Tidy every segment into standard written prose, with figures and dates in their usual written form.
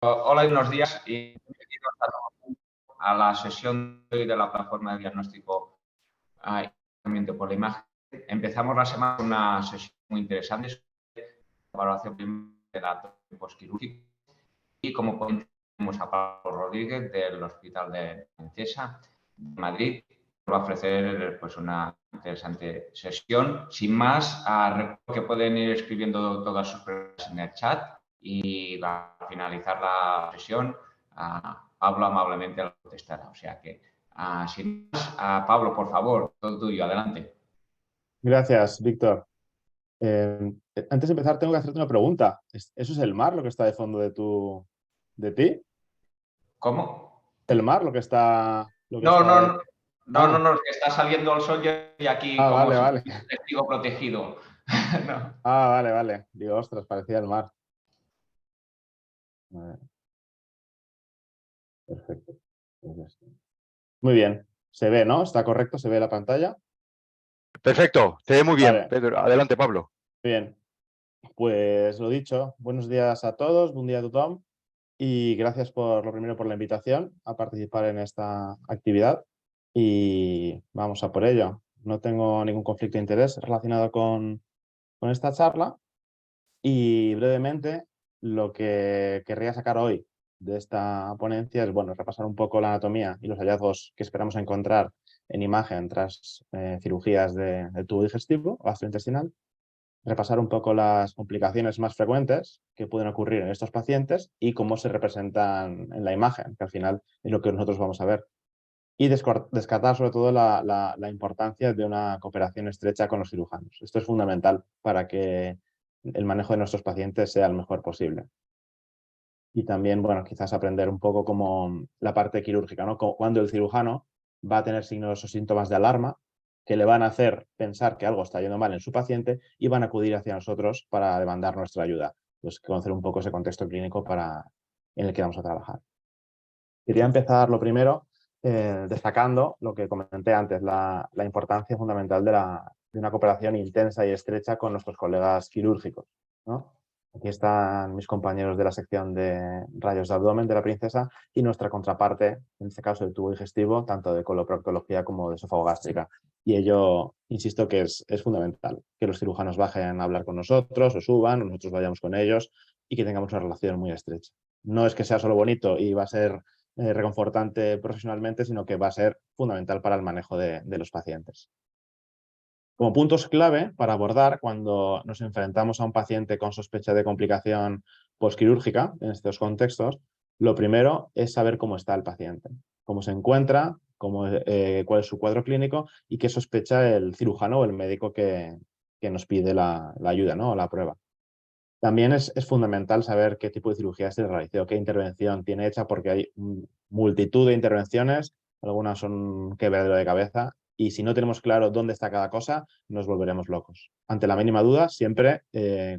Hola y buenos días y bienvenidos a la sesión de hoy de la plataforma de diagnóstico y tratamiento por la imagen. Empezamos la semana con una sesión muy interesante sobre la evaluación de datos postquirúrgicos y como ponente tenemos a Pablo Rodríguez del Hospital de Princesa de Madrid. Va a ofrecer pues, una interesante sesión. Sin más, recuerdo que pueden ir escribiendo todas sus preguntas en el chat y al finalizar la sesión, Pablo amablemente lo contestará. O sea que, sin más, Pablo, por favor, todo tuyo, adelante. Gracias, Víctor. Antes de empezar, tengo que hacerte una pregunta. ¿Eso es el mar lo que está de fondo de ti? ¿Cómo? ¿El mar lo que está, No, no, Ah, no, que está saliendo el sol y aquí como vale, si vale. fuese un testigo protegido. No. Vale, vale. Digo, ostras, parecía el mar. Vale, perfecto. Pues ya está. Muy bien. Se ve, ¿no? ¿Está correcto? ¿Se ve la pantalla? Perfecto, te ve muy bien, Vale, Pedro. Adelante, Pablo. bien. Pues lo dicho, buenos días a todos, buen día a tothom y gracias lo primero por la invitación a participar en esta actividad y vamos a por ello. No tengo ningún conflicto de interés relacionado con esta charla y brevemente lo que querría sacar hoy de esta ponencia es, bueno, repasar un poco la anatomía y los hallazgos que esperamos encontrar en imagen tras cirugías del tubo digestivo o gastrointestinal, repasar un poco las complicaciones más frecuentes que pueden ocurrir en estos pacientes y cómo se representan en la imagen, que al final es lo que nosotros vamos a ver. Y descartar sobre todo la importancia de una cooperación estrecha con los cirujanos. Esto es fundamental para que el manejo de nuestros pacientes sea el mejor posible. Y también, bueno, quizás aprender un poco como la parte quirúrgica, ¿no? Cuando el cirujano va a tener signos o síntomas de alarma que le van a hacer pensar que algo está yendo mal en su paciente y van a acudir hacia nosotros para demandar nuestra ayuda. Pues conocer un poco ese contexto clínico en el que vamos a trabajar. Quería empezar lo primero destacando lo que comenté antes, la importancia fundamental de una cooperación intensa y estrecha con nuestros colegas quirúrgicos, ¿no? Aquí están mis compañeros de la sección de rayos de abdomen de la Princesa y nuestra contraparte, en este caso del tubo digestivo, tanto de coloproctología como de esofagogástrica. Y ello, insisto, que es fundamental, que los cirujanos bajen a hablar con nosotros o suban, o nosotros vayamos con ellos y que tengamos una relación muy estrecha. No es que sea solo bonito y va a ser reconfortante profesionalmente, sino que va a ser fundamental para el manejo de los pacientes. Como puntos clave para abordar cuando nos enfrentamos a un paciente con sospecha de complicación postquirúrgica en estos contextos, lo primero es saber cómo está el paciente, cómo se encuentra, cuál es su cuadro clínico y qué sospecha el cirujano o el médico que nos pide la ayuda, ¿no? O la prueba. También es fundamental saber qué tipo de cirugía se realizó, qué intervención tiene hecha, porque hay multitud de intervenciones, algunas son un quebradero de cabeza, y si no tenemos claro dónde está cada cosa, nos volveremos locos. Ante la mínima duda, siempre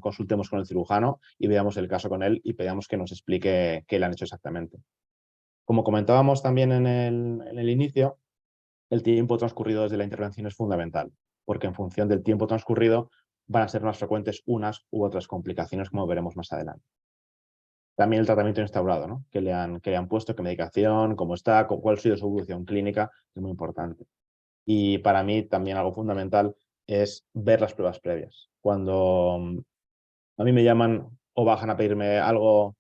consultemos con el cirujano y veamos el caso con él y pedamos que nos explique qué le han hecho exactamente. Como comentábamos también en el inicio, el tiempo transcurrido desde la intervención es fundamental, porque en función del tiempo transcurrido van a ser más frecuentes unas u otras complicaciones, como veremos más adelante. También el tratamiento instaurado, ¿no? Que le han puesto, qué medicación, cómo está, cuál ha sido su evolución clínica, es muy importante. Y para mí también algo fundamental es ver las pruebas previas. Cuando a mí me llaman o bajan a pedirme algo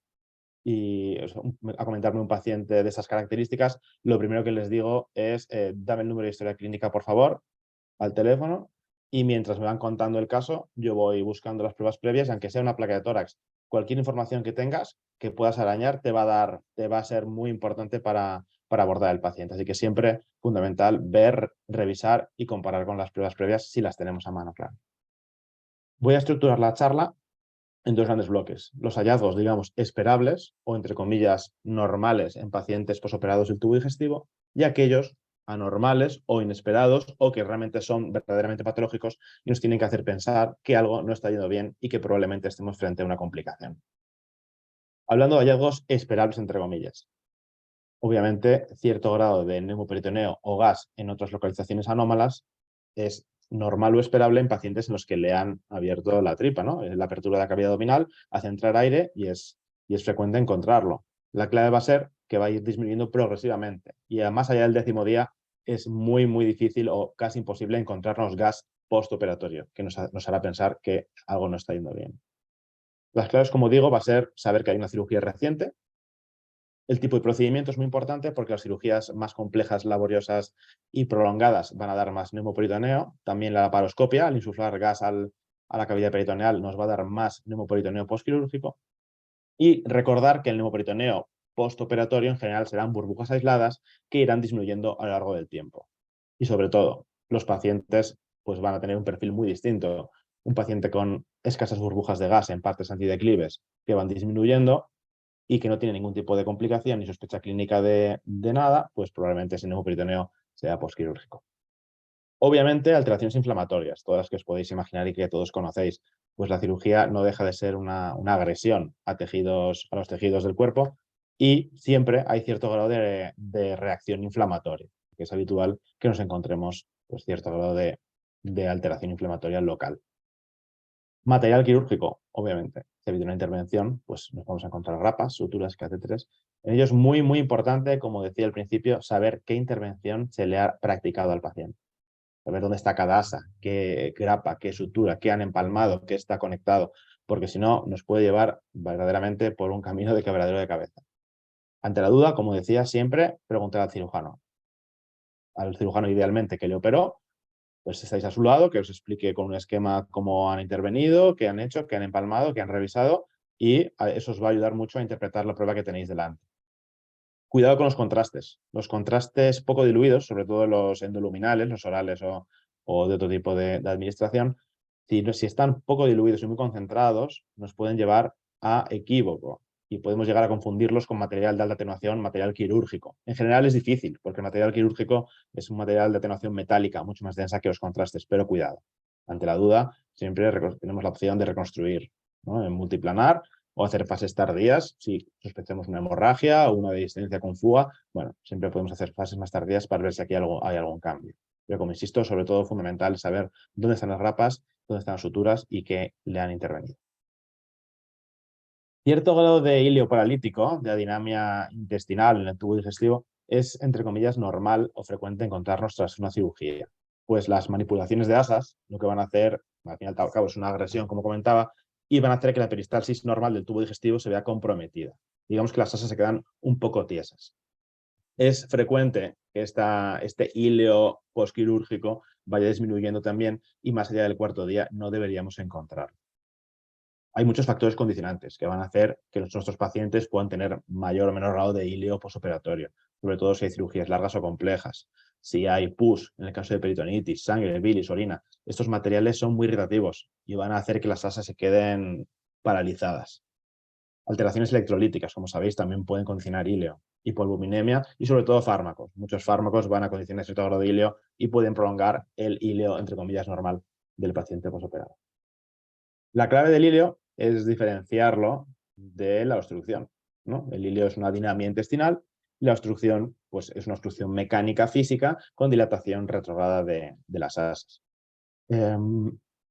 y a comentarme un paciente de esas características, lo primero que les digo es dame el número de historia clínica, por favor, al teléfono, y mientras me van contando el caso, yo voy buscando las pruebas previas, aunque sea una placa de tórax. Cualquier información que tengas, que puedas arañar, te va a ser muy importante para abordar el paciente. Así que siempre fundamental ver, revisar y comparar con las pruebas previas si las tenemos a mano, claro. Voy a estructurar la charla en dos grandes bloques. Los hallazgos, digamos, esperables o, entre comillas, normales en pacientes posoperados del tubo digestivo y aquellos anormales o inesperados o que realmente son verdaderamente patológicos y nos tienen que hacer pensar que algo no está yendo bien y que probablemente estemos frente a una complicación. Hablando de hallazgos esperables, entre comillas. Obviamente, cierto grado de neumoperitoneo o gas en otras localizaciones anómalas es normal o esperable en pacientes en los que le han abierto la tripa, ¿no? La apertura de la cavidad abdominal hace entrar aire y es frecuente encontrarlo. La clave va a ser que va a ir disminuyendo progresivamente y más allá del 10.º día es muy, muy difícil o casi imposible encontrarnos gas postoperatorio, que nos hará pensar que algo no está yendo bien. Las claves, como digo, va a ser saber que hay una cirugía reciente. El tipo de procedimiento es muy importante porque las cirugías más complejas, laboriosas y prolongadas van a dar más neumoperitoneo. También la laparoscopia, al insuflar gas a la cavidad peritoneal, nos va a dar más neumoperitoneo postquirúrgico. Y recordar que el neumoperitoneo postoperatorio en general serán burbujas aisladas que irán disminuyendo a lo largo del tiempo. Y sobre todo, los pacientes pues, van a tener un perfil muy distinto. Un paciente con escasas burbujas de gas en partes antideclives que van disminuyendo y que no tiene ningún tipo de complicación ni sospecha clínica de nada, pues probablemente ese neumoperitoneo sea postquirúrgico. Obviamente, alteraciones inflamatorias, todas las que os podéis imaginar y que todos conocéis, pues la cirugía no deja de ser una agresión a los tejidos del cuerpo y siempre hay cierto grado de reacción inflamatoria, que es habitual que nos encontremos pues, cierto grado de alteración inflamatoria local. Material quirúrgico, obviamente. Si ha habido una intervención, pues nos vamos a encontrar grapas, suturas, catéteres. En ello es muy, muy importante, como decía al principio, saber qué intervención se le ha practicado al paciente. Saber dónde está cada asa, qué grapa, qué sutura, qué han empalmado, qué está conectado, porque si no, nos puede llevar verdaderamente por un camino de quebradero de cabeza. Ante la duda, como decía, siempre preguntar al cirujano. Al cirujano idealmente que le operó, pues estáis a su lado, que os explique con un esquema cómo han intervenido, qué han hecho, qué han empalmado, qué han revisado, y eso os va a ayudar mucho a interpretar la prueba que tenéis delante. Cuidado con los contrastes. Los contrastes poco diluidos, sobre todo los endoluminales, los orales o de otro tipo de administración, si están poco diluidos y muy concentrados, nos pueden llevar a equívoco y podemos llegar a confundirlos con material de alta atenuación, material quirúrgico. En general es difícil, porque el material quirúrgico es un material de atenuación metálica, mucho más densa que los contrastes, pero cuidado. Ante la duda, siempre tenemos la opción de reconstruir, ¿no? En multiplanar o hacer fases tardías, si sospechamos una hemorragia o una dehiscencia con fuga, bueno, siempre podemos hacer fases más tardías para ver si aquí hay algún cambio. Pero como insisto, sobre todo fundamental saber dónde están las grapas, dónde están las suturas y qué le han intervenido. Cierto grado de hilio paralítico, de adinamia intestinal en el tubo digestivo, es, entre comillas, normal o frecuente encontrarnos tras una cirugía. Pues las manipulaciones de asas lo que van a hacer, al fin y al cabo es una agresión, como comentaba, y van a hacer que la peristalsis normal del tubo digestivo se vea comprometida. Digamos que las asas se quedan un poco tiesas. Es frecuente que este hilio postquirúrgico vaya disminuyendo también y más allá del 4.º día no deberíamos encontrarlo. Hay muchos factores condicionantes que van a hacer que nuestros pacientes puedan tener mayor o menor grado de hilio postoperatorio, sobre todo si hay cirugías largas o complejas. Si hay pus, en el caso de peritonitis, sangre, bilis, orina, estos materiales son muy irritativos y van a hacer que las asas se queden paralizadas. Alteraciones electrolíticas, como sabéis, también pueden condicionar hilio, hipoalbuminemia y sobre todo fármacos. Muchos fármacos van a condicionar cierto grado de hilio y pueden prolongar el hilio, entre comillas, normal del paciente postoperado. La clave del hilio es diferenciarlo de la obstrucción, ¿no? El hilio es una dinamia intestinal y la obstrucción pues, es una obstrucción mecánica física con dilatación retrógrada de las asas.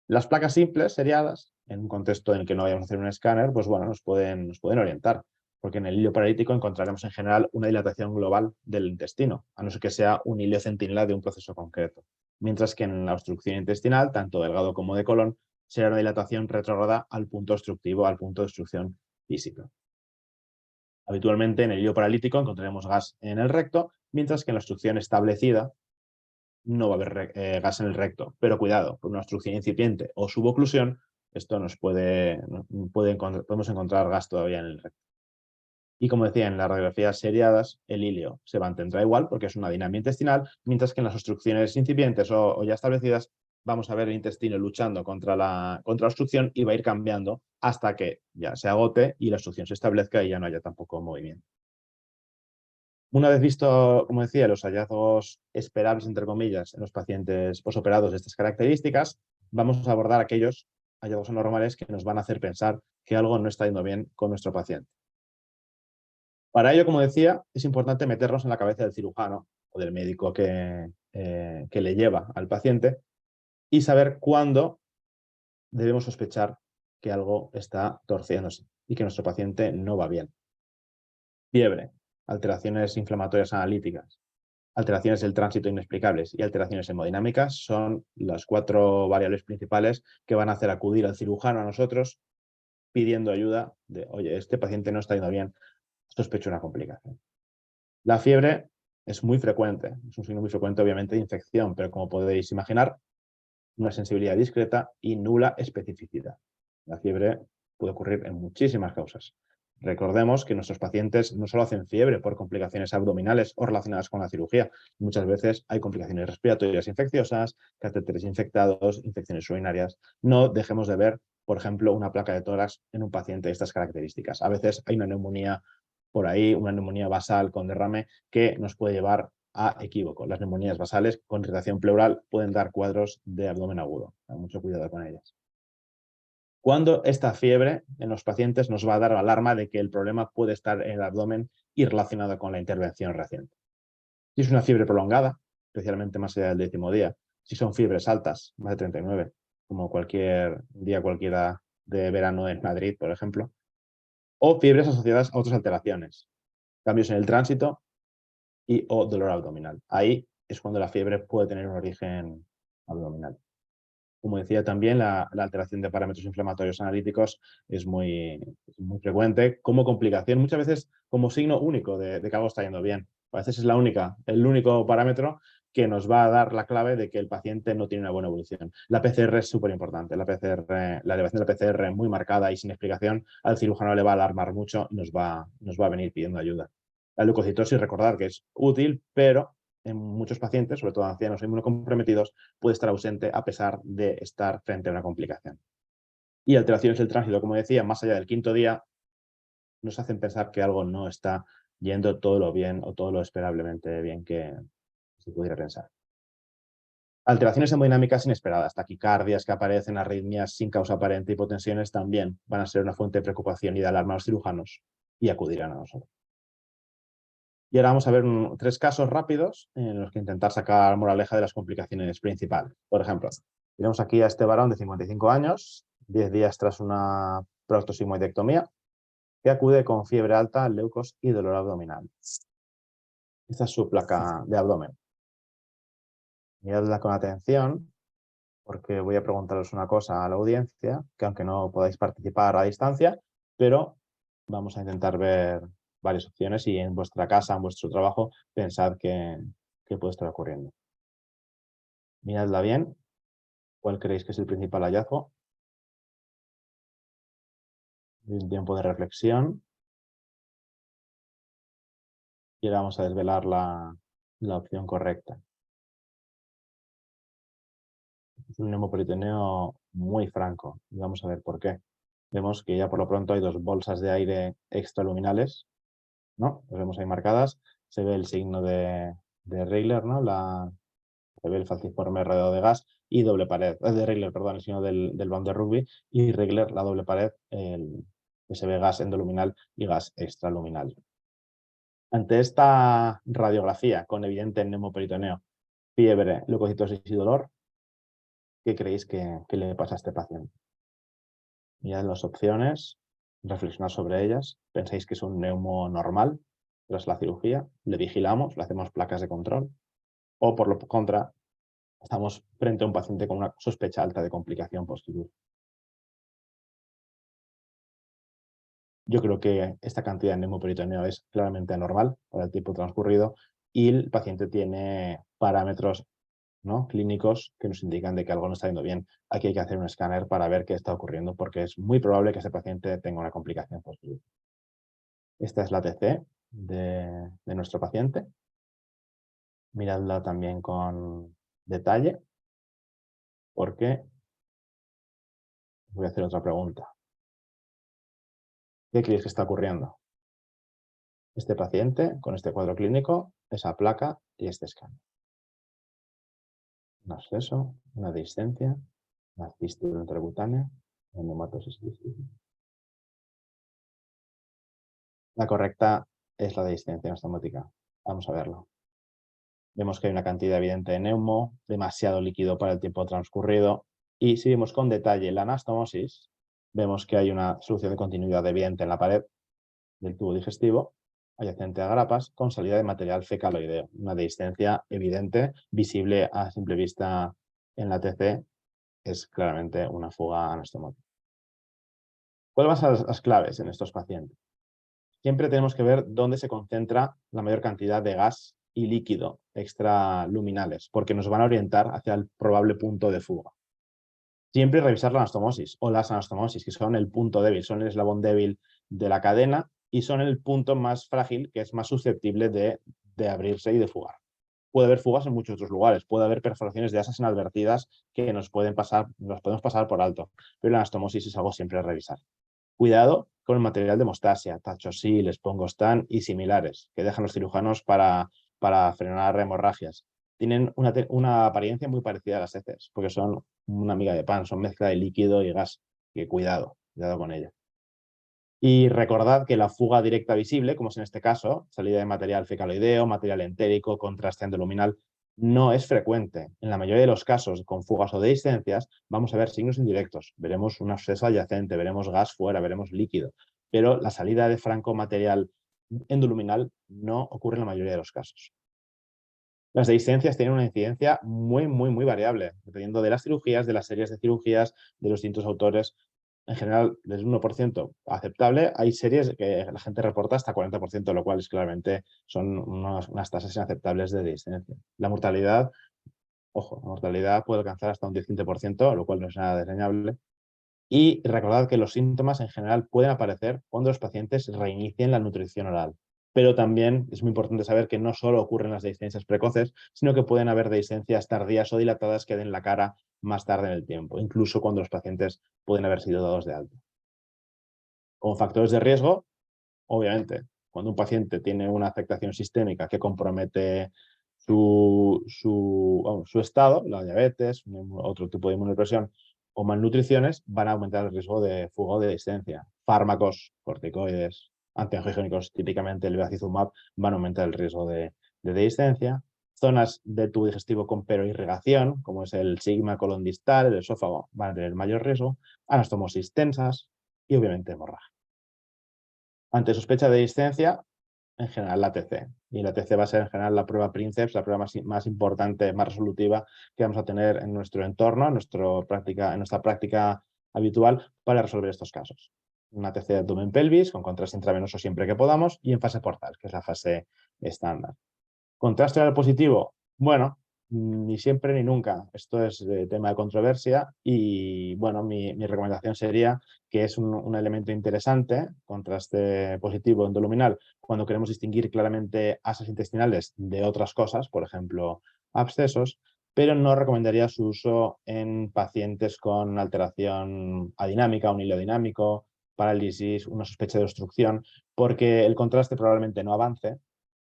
Las placas simples seriadas, en un contexto en el que no vayamos a hacer un escáner, pues bueno, nos pueden orientar, porque en el hilio paralítico encontraremos en general una dilatación global del intestino, a no ser que sea un hilio centinela de un proceso concreto. Mientras que en la obstrucción intestinal, tanto delgado como de colon, será una dilatación retrógrada al punto obstructivo, al punto de obstrucción física. Habitualmente en el hilio paralítico encontraremos gas en el recto, mientras que en la obstrucción establecida no va a haber gas en el recto. Pero cuidado, por una obstrucción incipiente o suboclusión, esto podemos encontrar gas todavía en el recto. Y como decía, en las radiografías seriadas, el hilio se mantendrá igual porque es una dinamia intestinal, mientras que en las obstrucciones incipientes o ya establecidas vamos a ver el intestino luchando contra la obstrucción y va a ir cambiando hasta que ya se agote y la obstrucción se establezca y ya no haya tampoco movimiento. Una vez visto, como decía, los hallazgos esperables, entre comillas, en los pacientes posoperados de estas características, vamos a abordar aquellos hallazgos anormales que nos van a hacer pensar que algo no está yendo bien con nuestro paciente. Para ello, como decía, es importante meternos en la cabeza del cirujano o del médico que le lleva al paciente y saber cuándo debemos sospechar que algo está torciéndose y que nuestro paciente no va bien. fiebre, alteraciones inflamatorias analíticas, alteraciones del tránsito inexplicables y alteraciones hemodinámicas son las 4 variables principales que van a hacer acudir al cirujano a nosotros pidiendo ayuda de, oye, este paciente no está yendo bien, sospecho una complicación. La fiebre es muy frecuente, es un signo muy frecuente obviamente de infección, pero como podéis imaginar, una sensibilidad discreta y nula especificidad. La fiebre puede ocurrir en muchísimas causas. Recordemos que nuestros pacientes no solo hacen fiebre por complicaciones abdominales o relacionadas con la cirugía. Muchas veces hay complicaciones respiratorias infecciosas, catéteres infectados, infecciones urinarias. No dejemos de ver, por ejemplo, una placa de tórax en un paciente de estas características. A veces hay una neumonía por ahí, una neumonía basal con derrame que nos puede llevar a equívoco. Las neumonías basales con irritación pleural pueden dar cuadros de abdomen agudo. Mucho cuidado con ellas. Cuando esta fiebre en los pacientes nos va a dar alarma de que el problema puede estar en el abdomen y relacionado con la intervención reciente. Si es una fiebre prolongada, especialmente más allá del 10º día, si son fiebres altas, más de 39, como cualquier día cualquiera de verano en Madrid, por ejemplo, o fiebres asociadas a otras alteraciones, cambios en el tránsito y o dolor abdominal. Ahí es cuando la fiebre puede tener un origen abdominal. Como decía también, la alteración de parámetros inflamatorios analíticos es muy frecuente como complicación, muchas veces como signo único de que algo está yendo bien. A veces es el único parámetro que nos va a dar la clave de que el paciente no tiene una buena evolución. La PCR es súper importante. La elevación de la PCR muy marcada y sin explicación al cirujano le va a alarmar mucho y nos va a venir pidiendo ayuda. La leucocitosis, recordar que es útil, pero en muchos pacientes, sobre todo ancianos e inmunocomprometidos, puede estar ausente a pesar de estar frente a una complicación. Y alteraciones del tránsito, como decía, más allá del 5º día, nos hacen pensar que algo no está yendo todo lo bien o todo lo esperablemente bien que se pudiera pensar. Alteraciones hemodinámicas inesperadas, taquicardias que aparecen, arritmias sin causa aparente, hipotensiones también van a ser una fuente de preocupación y de alarma a los cirujanos y acudirán a nosotros. Y ahora vamos a ver 3 casos rápidos en los que intentar sacar moraleja de las complicaciones principales. Por ejemplo, tenemos aquí a este varón de 55 años, 10 días tras una proctosigmoidectomía, que acude con fiebre alta, leucos y dolor abdominal. Esta es su placa de abdomen. Miradla con atención, porque voy a preguntaros una cosa a la audiencia, que aunque no podáis participar a distancia, pero vamos a intentar ver varias opciones y en vuestra casa, en vuestro trabajo, pensad qué puede estar ocurriendo. Miradla bien. ¿Cuál creéis que es el principal hallazgo? Un tiempo de reflexión. Y ahora vamos a desvelar la opción correcta. Es un neumoperitoneo muy franco. Y vamos a ver por qué. Vemos que ya por lo pronto hay 2 bolsas de aire extraluminales, ¿no? Las vemos ahí marcadas. Se ve el signo de Rigler, ¿no? Se ve el falciforme rodeado de gas y doble pared. De Rigler, perdón, el signo del balón de rugby. Y Rigler, la doble pared, que se ve gas endoluminal y gas extraluminal. Ante esta radiografía con evidente neumoperitoneo, fiebre, leucocitosis y dolor, ¿qué creéis que le pasa a este paciente? Mirad las opciones, reflexionad sobre ellas. ¿Pensáis que es un neumo normal tras la cirugía? ¿Le vigilamos? ¿Le hacemos placas de control? ¿O por lo contra, estamos frente a un paciente con una sospecha alta de complicación posterior? Yo creo que esta cantidad de neumoperitoneo es claramente anormal para el tiempo transcurrido y el paciente tiene parámetros, ¿no?, clínicos que nos indican de que algo no está yendo bien. Aquí hay que hacer un escáner para ver qué está ocurriendo porque es muy probable que ese paciente tenga una complicación posterior. Esta es la TC de nuestro paciente. Miradla también con detalle porque voy a hacer otra pregunta. ¿Qué creéis que está ocurriendo? Este paciente con este cuadro clínico, esa placa y este escáner. Un absceso, una discencia, una fístula intracutánea, una neumatosis distal. La correcta es la de distensión osmótica. Vamos a verlo. Vemos que hay una cantidad evidente de neumo, demasiado líquido para el tiempo transcurrido. Y si vemos con detalle la anastomosis, vemos que hay una solución de continuidad evidente en la pared del tubo digestivo adyacente a grapas, con salida de material fecaloideo. Una dehiscencia evidente, visible a simple vista en la TC, es claramente una fuga anastomosis. ¿Cuáles van a ser las claves en estos pacientes? Siempre tenemos que ver dónde se concentra la mayor cantidad de gas y líquido extraluminales, porque nos van a orientar hacia el probable punto de fuga. Siempre revisar la anastomosis o las anastomosis, que son el punto débil, son el eslabón débil de la cadena y son el punto más frágil, que es más susceptible de abrirse y de fugar. Puede haber fugas en muchos otros lugares, puede haber perforaciones de asas inadvertidas que nos podemos pasar por alto, pero la anastomosis es algo siempre a revisar. Cuidado con el material de hemostasia, tachosil, espongostán y similares, que dejan los cirujanos para frenar hemorragias. Tienen una apariencia muy parecida a las heces, porque son una miga de pan, son mezcla de líquido y gas. Que cuidado con ello. Y recordad que la fuga directa visible, como es en este caso, salida de material fecaloideo, material entérico, contraste endoluminal, no es frecuente. En la mayoría de los casos, con fugas o dehiscencias, vamos a ver signos indirectos. Veremos un absceso adyacente, veremos gas fuera, veremos líquido. Pero la salida de franco material endoluminal no ocurre en la mayoría de los casos. Las dehiscencias tienen una incidencia muy variable, dependiendo de las cirugías, de las series de cirugías, de los distintos autores. En general, es un 1% aceptable. Hay series que la gente reporta hasta 40%, lo cual es claramente son unas tasas inaceptables de dehiscencia. La mortalidad, ojo, la mortalidad puede alcanzar hasta un 17%, lo cual no es nada desdeñable. Y recordad que los síntomas en general pueden aparecer cuando los pacientes reinicien la nutrición oral. Pero también es muy importante saber que no solo ocurren las dehiscencias precoces, sino que pueden haber dehiscencias tardías o dilatadas que den la cara más tarde en el tiempo, incluso cuando los pacientes pueden haber sido dados de alta. Como factores de riesgo, obviamente, cuando un paciente tiene una afectación sistémica que compromete su estado, la diabetes, otro tipo de inmunodepresión o malnutriciones, van a aumentar el riesgo de fuga o de dehiscencia. Fármacos, corticoides, antiangiogénicos, típicamente el bevacizumab, van a aumentar el riesgo de dehiscencia. Zonas del tubo digestivo con peroirrigación, como es el sigma, colon distal, el esófago, van a tener mayor riesgo. Anastomosis tensas y obviamente hemorragia. Ante sospecha de dehiscencia, en general la TC. Y la TC va a ser en general la prueba Princeps, la prueba más importante, más resolutiva que vamos a tener en nuestro entorno, en nuestra práctica habitual para resolver estos casos. Una TC de abdomen pelvis con contraste intravenoso siempre que podamos y en fase portal, que es la fase estándar. Contraste oral positivo, bueno, ni siempre ni nunca. Esto es tema de controversia y bueno, mi recomendación sería que es un elemento interesante, contraste positivo endoluminal, cuando queremos distinguir claramente asas intestinales de otras cosas, por ejemplo, abscesos, pero no recomendaría su uso en pacientes con alteración adinámica, un hilo dinámico, parálisis, una sospecha de obstrucción, porque el contraste probablemente no avance,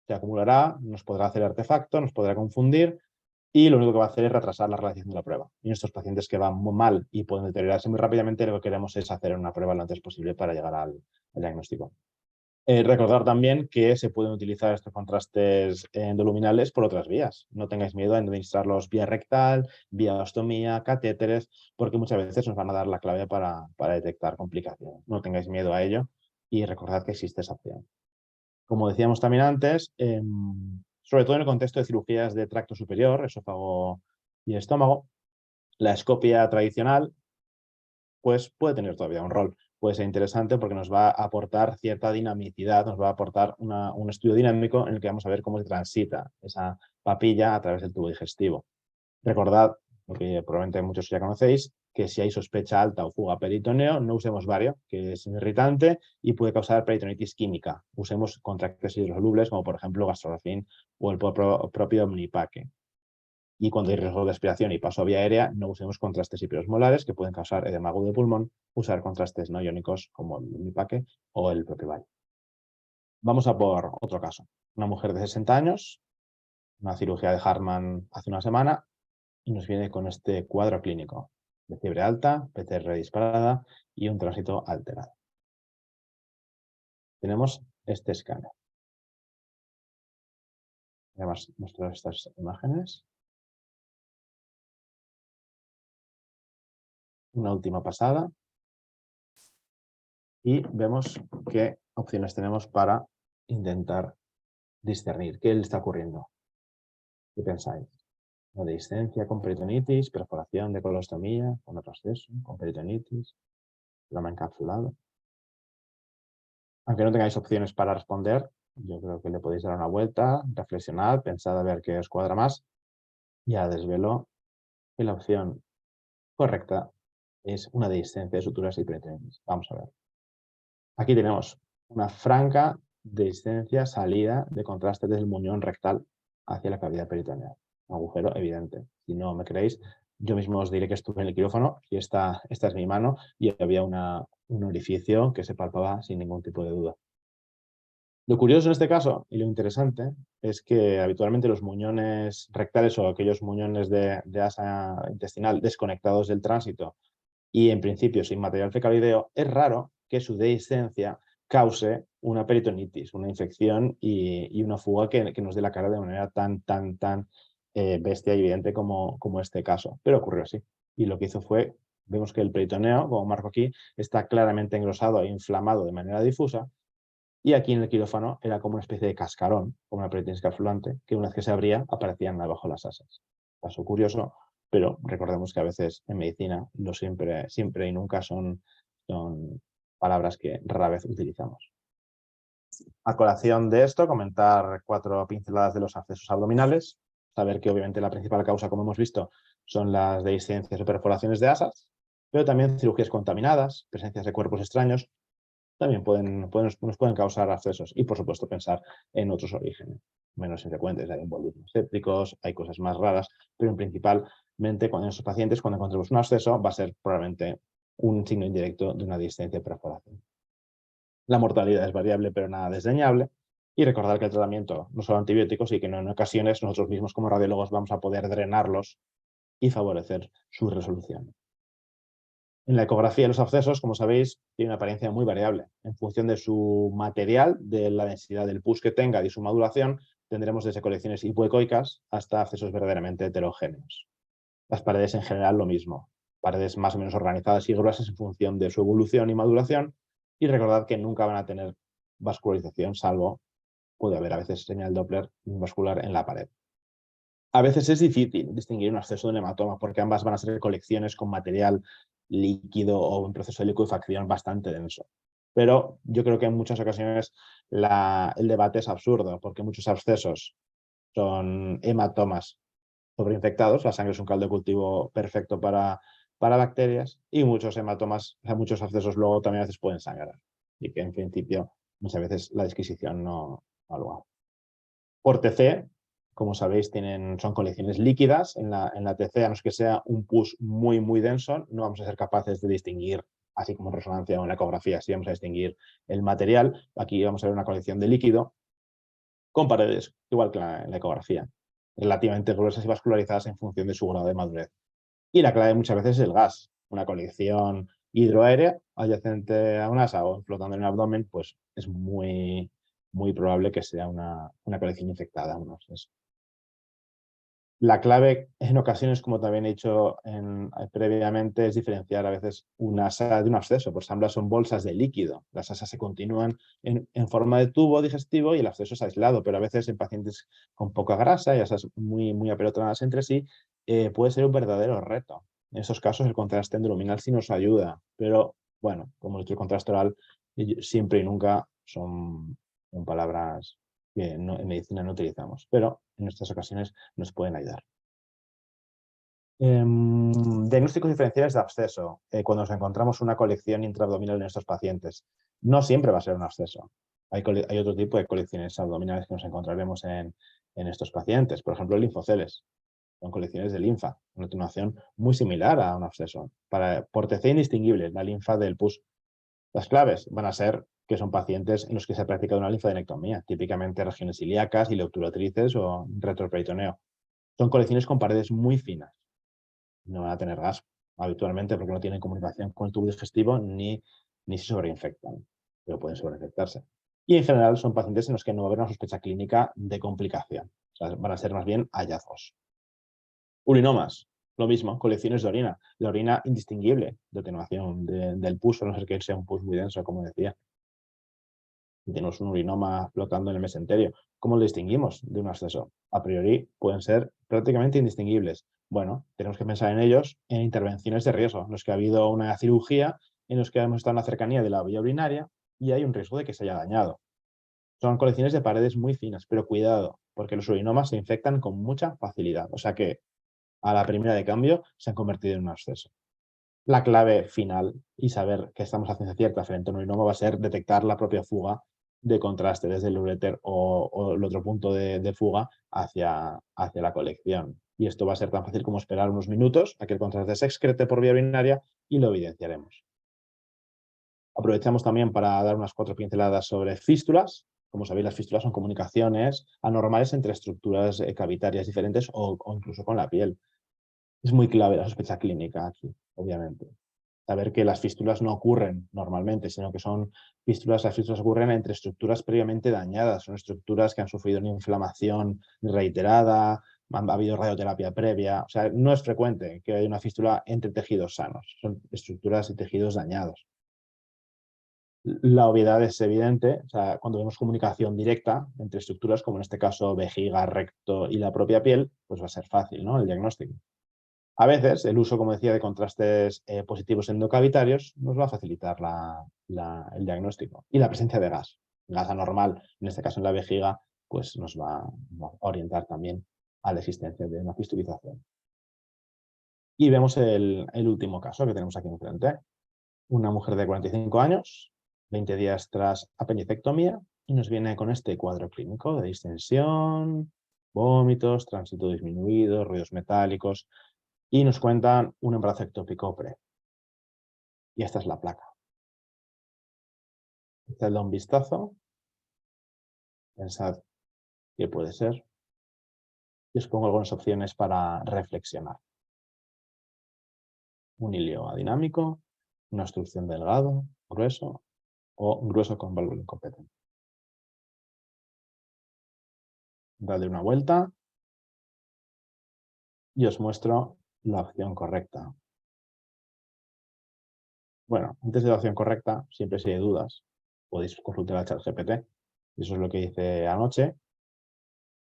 se acumulará, nos podrá hacer artefacto, nos podrá confundir y lo único que va a hacer es retrasar la realización de la prueba. Y en estos pacientes que van muy mal y pueden deteriorarse muy rápidamente, lo que queremos es hacer una prueba lo antes posible para llegar al diagnóstico. Recordar también que se pueden utilizar estos contrastes endoluminales por otras vías. No tengáis miedo a administrarlos vía rectal, vía ostomía, catéteres, porque muchas veces nos van a dar la clave para detectar complicaciones. No tengáis miedo a ello y recordad que existe esa opción. Como decíamos también antes, sobre todo en el contexto de cirugías de tracto superior, esófago y estómago, la escopia tradicional pues, puede tener todavía un rol. Puede ser interesante porque nos va a aportar cierta dinamicidad, nos va a aportar un estudio dinámico en el que vamos a ver cómo se transita esa papilla a través del tubo digestivo. Recordad, porque probablemente muchos ya conocéis, que si hay sospecha alta o fuga peritoneo, no usemos bario, que es un irritante y puede causar peritonitis química. Usemos contractes hidrosolubles, como por ejemplo gastrolafin o el propio Omnipaque. Y cuando hay riesgo de aspiración y paso a vía aérea, no usemos contrastes hiperosmolares que pueden causar edema agudo de pulmón, usar contrastes no iónicos como el Omnipaque o el propio bario. Vamos a por otro caso. Una mujer de 60 años, una cirugía de Hartmann hace una semana, y nos viene con este cuadro clínico de fiebre alta, PCR disparada y un tránsito alterado. Tenemos este escáner. Vamos a mostrar estas imágenes. Una última pasada. Y vemos qué opciones tenemos para intentar discernir qué le está ocurriendo. ¿Qué pensáis? ¿Una dehiscencia con peritonitis, perforación de colostomía, con otro absceso, con peritonitis, flema encapsulado? Aunque no tengáis opciones para responder, yo creo que le podéis dar una vuelta, reflexionar, pensad a ver qué os cuadra más. Ya desvelo que la opción correcta es una dehiscencia de suturas y peritonitis. Vamos a ver. Aquí tenemos una franca dehiscencia salida de contraste del muñón rectal hacia la cavidad peritoneal. Un agujero evidente. Si no me creéis, yo mismo os diré que estuve en el quirófano y esta es mi mano y había un orificio que se palpaba sin ningún tipo de duda. Lo curioso en este caso, y lo interesante, es que habitualmente los muñones rectales o aquellos muñones de asa intestinal desconectados del tránsito y en principio sin material fecaloideo, es raro que su dehiscencia cause una peritonitis, una infección y una fuga que nos dé la cara de manera tan bestia y evidente como este caso. Pero ocurrió así. Y lo que hizo fue, vemos que el peritoneo, como marco aquí, está claramente engrosado e inflamado de manera difusa. Y aquí en el quirófano era como una especie de cascarón, como una peritonitis capsulante, que una vez que se abría aparecían abajo las asas. Caso curioso, pero recordemos que a veces en medicina lo siempre y nunca son palabras que rara vez utilizamos. A colación de esto, comentar 4 pinceladas de los abscesos abdominales. Saber que obviamente la principal causa, como hemos visto, son las dehiscencias o perforaciones de asas, pero también cirugías contaminadas, presencias de cuerpos extraños, también nos pueden causar abscesos y, por supuesto, pensar en otros orígenes menos infrecuentes. Hay embolismos sépticos, hay cosas más raras, pero principalmente en esos pacientes, cuando encontremos un absceso, va a ser probablemente un signo indirecto de una dehiscencia o perforación. La mortalidad es variable, pero nada desdeñable. Y recordar que el tratamiento no solo antibióticos y que en ocasiones nosotros mismos como radiólogos vamos a poder drenarlos y favorecer su resolución. En la ecografía de los abscesos, como sabéis, tiene una apariencia muy variable. En función de su material, de la densidad del pus que tenga y su maduración, tendremos desde colecciones hipoecoicas hasta abscesos verdaderamente heterogéneos. Las paredes en general lo mismo. Paredes más o menos organizadas y gruesas en función de su evolución y maduración. Y recordad que nunca van a tener vascularización, salvo puede haber a veces señal Doppler vascular en la pared. A veces es difícil distinguir un absceso de un hematoma porque ambas van a ser colecciones con material líquido o un proceso de liquefacción bastante denso. Pero yo creo que en muchas ocasiones el debate es absurdo porque muchos abscesos son hematomas sobreinfectados, la sangre es un caldo de cultivo perfecto para bacterias y muchos hematomas, o sea, muchos abscesos luego también a veces pueden sangrar y que en principio muchas veces la disquisición no ha lugar. Por TC, como sabéis, son colecciones líquidas. En la TC, a no ser que sea un pus muy denso, no vamos a ser capaces de distinguir, así como en resonancia o en la ecografía, sí vamos a distinguir el material. Aquí vamos a ver una colección de líquido con paredes, igual que en la ecografía, relativamente gruesas y vascularizadas en función de su grado de madurez. Y la clave muchas veces es el gas. Una colección hidroaérea adyacente a un asa o flotando en el abdomen, pues es muy probable que sea una colección infectada. La clave en ocasiones, como también he dicho previamente, es diferenciar a veces una asa de un absceso. Pues ambas son bolsas de líquido. Las asas se continúan en forma de tubo digestivo y el absceso es aislado, pero a veces en pacientes con poca grasa y asas muy apelotonadas entre sí, puede ser un verdadero reto. En esos casos el contraste endoluminal sí nos ayuda, pero bueno, como el contraste oral, siempre y nunca son palabras que en medicina no utilizamos, pero en estas ocasiones nos pueden ayudar. Diagnósticos diferenciales de absceso. Cuando nos encontramos una colección intraabdominal en estos pacientes, no siempre va a ser un absceso. Hay otro tipo de colecciones abdominales que nos encontraremos en estos pacientes. Por ejemplo, linfoceles. Son colecciones de linfa, una atenuación muy similar a un absceso. Por TC indistinguible, la linfa del pus. Las claves van a ser que son pacientes en los que se ha practicado una linfadenectomía, típicamente regiones ilíacas, ileoturotrices o retroperitoneo. Son colecciones con paredes muy finas. No van a tener gas habitualmente porque no tienen comunicación con el tubo digestivo ni se sobreinfectan, pero pueden sobreinfectarse. Y en general son pacientes en los que no va a haber una sospecha clínica de complicación. O sea, van a ser más bien hallazgos. Urinomas, lo mismo, colecciones de orina. La orina indistinguible de atenuación del pus, a no ser que sea un pus muy denso, como decía. Si tenemos un urinoma flotando en el mesenterio, ¿cómo lo distinguimos de un absceso? A priori pueden ser prácticamente indistinguibles. Bueno, tenemos que pensar en ellos en intervenciones de riesgo, en los que ha habido una cirugía, en los que hemos estado en la cercanía de la vía urinaria y hay un riesgo de que se haya dañado. Son colecciones de paredes muy finas, pero cuidado, porque los urinomas se infectan con mucha facilidad. O sea que a la primera de cambio se han convertido en un absceso. La clave final y saber que estamos a ciencia cierta frente a un urinoma va a ser detectar la propia fuga de contraste desde el uréter o el otro punto de fuga hacia la colección. Y esto va a ser tan fácil como esperar unos minutos a que el contraste se excrete por vía urinaria y lo evidenciaremos. Aprovechamos también para dar unas 4 pinceladas sobre fístulas. Como sabéis, las fístulas son comunicaciones anormales entre estructuras cavitarias diferentes o incluso con la piel. Es muy clave la sospecha clínica aquí, obviamente. Saber que las fístulas no ocurren normalmente, sino que las fístulas ocurren entre estructuras previamente dañadas, son estructuras que han sufrido una inflamación reiterada, ha habido radioterapia previa, o sea, no es frecuente que haya una fístula entre tejidos sanos, son estructuras y tejidos dañados. La obviedad es evidente, o sea, cuando vemos comunicación directa entre estructuras, como en este caso vejiga, recto y la propia piel, pues va a ser fácil, ¿no?, el diagnóstico. A veces el uso, como decía, de contrastes positivos endocavitarios nos va a facilitar el diagnóstico. Y la presencia de gas. Gas anormal, en este caso en la vejiga, pues nos va a orientar también a la existencia de una fistulización. Y vemos el último caso que tenemos aquí enfrente. Una mujer de 45 años, 20 días tras apendicectomía, y nos viene con este cuadro clínico de distensión, vómitos, tránsito disminuido, ruidos metálicos, y nos cuentan un embarazo ectópico pre. Y esta es la placa. Echadle un vistazo, pensad qué puede ser, y os pongo algunas opciones para reflexionar. Un hilio adinámico, una obstrucción delgado, grueso, o grueso con válvula incompetente. Dadle una vuelta y os muestro la opción correcta. Bueno, antes de la opción correcta, siempre si hay dudas, podéis consultar a ChatGPT. Eso es lo que hice anoche.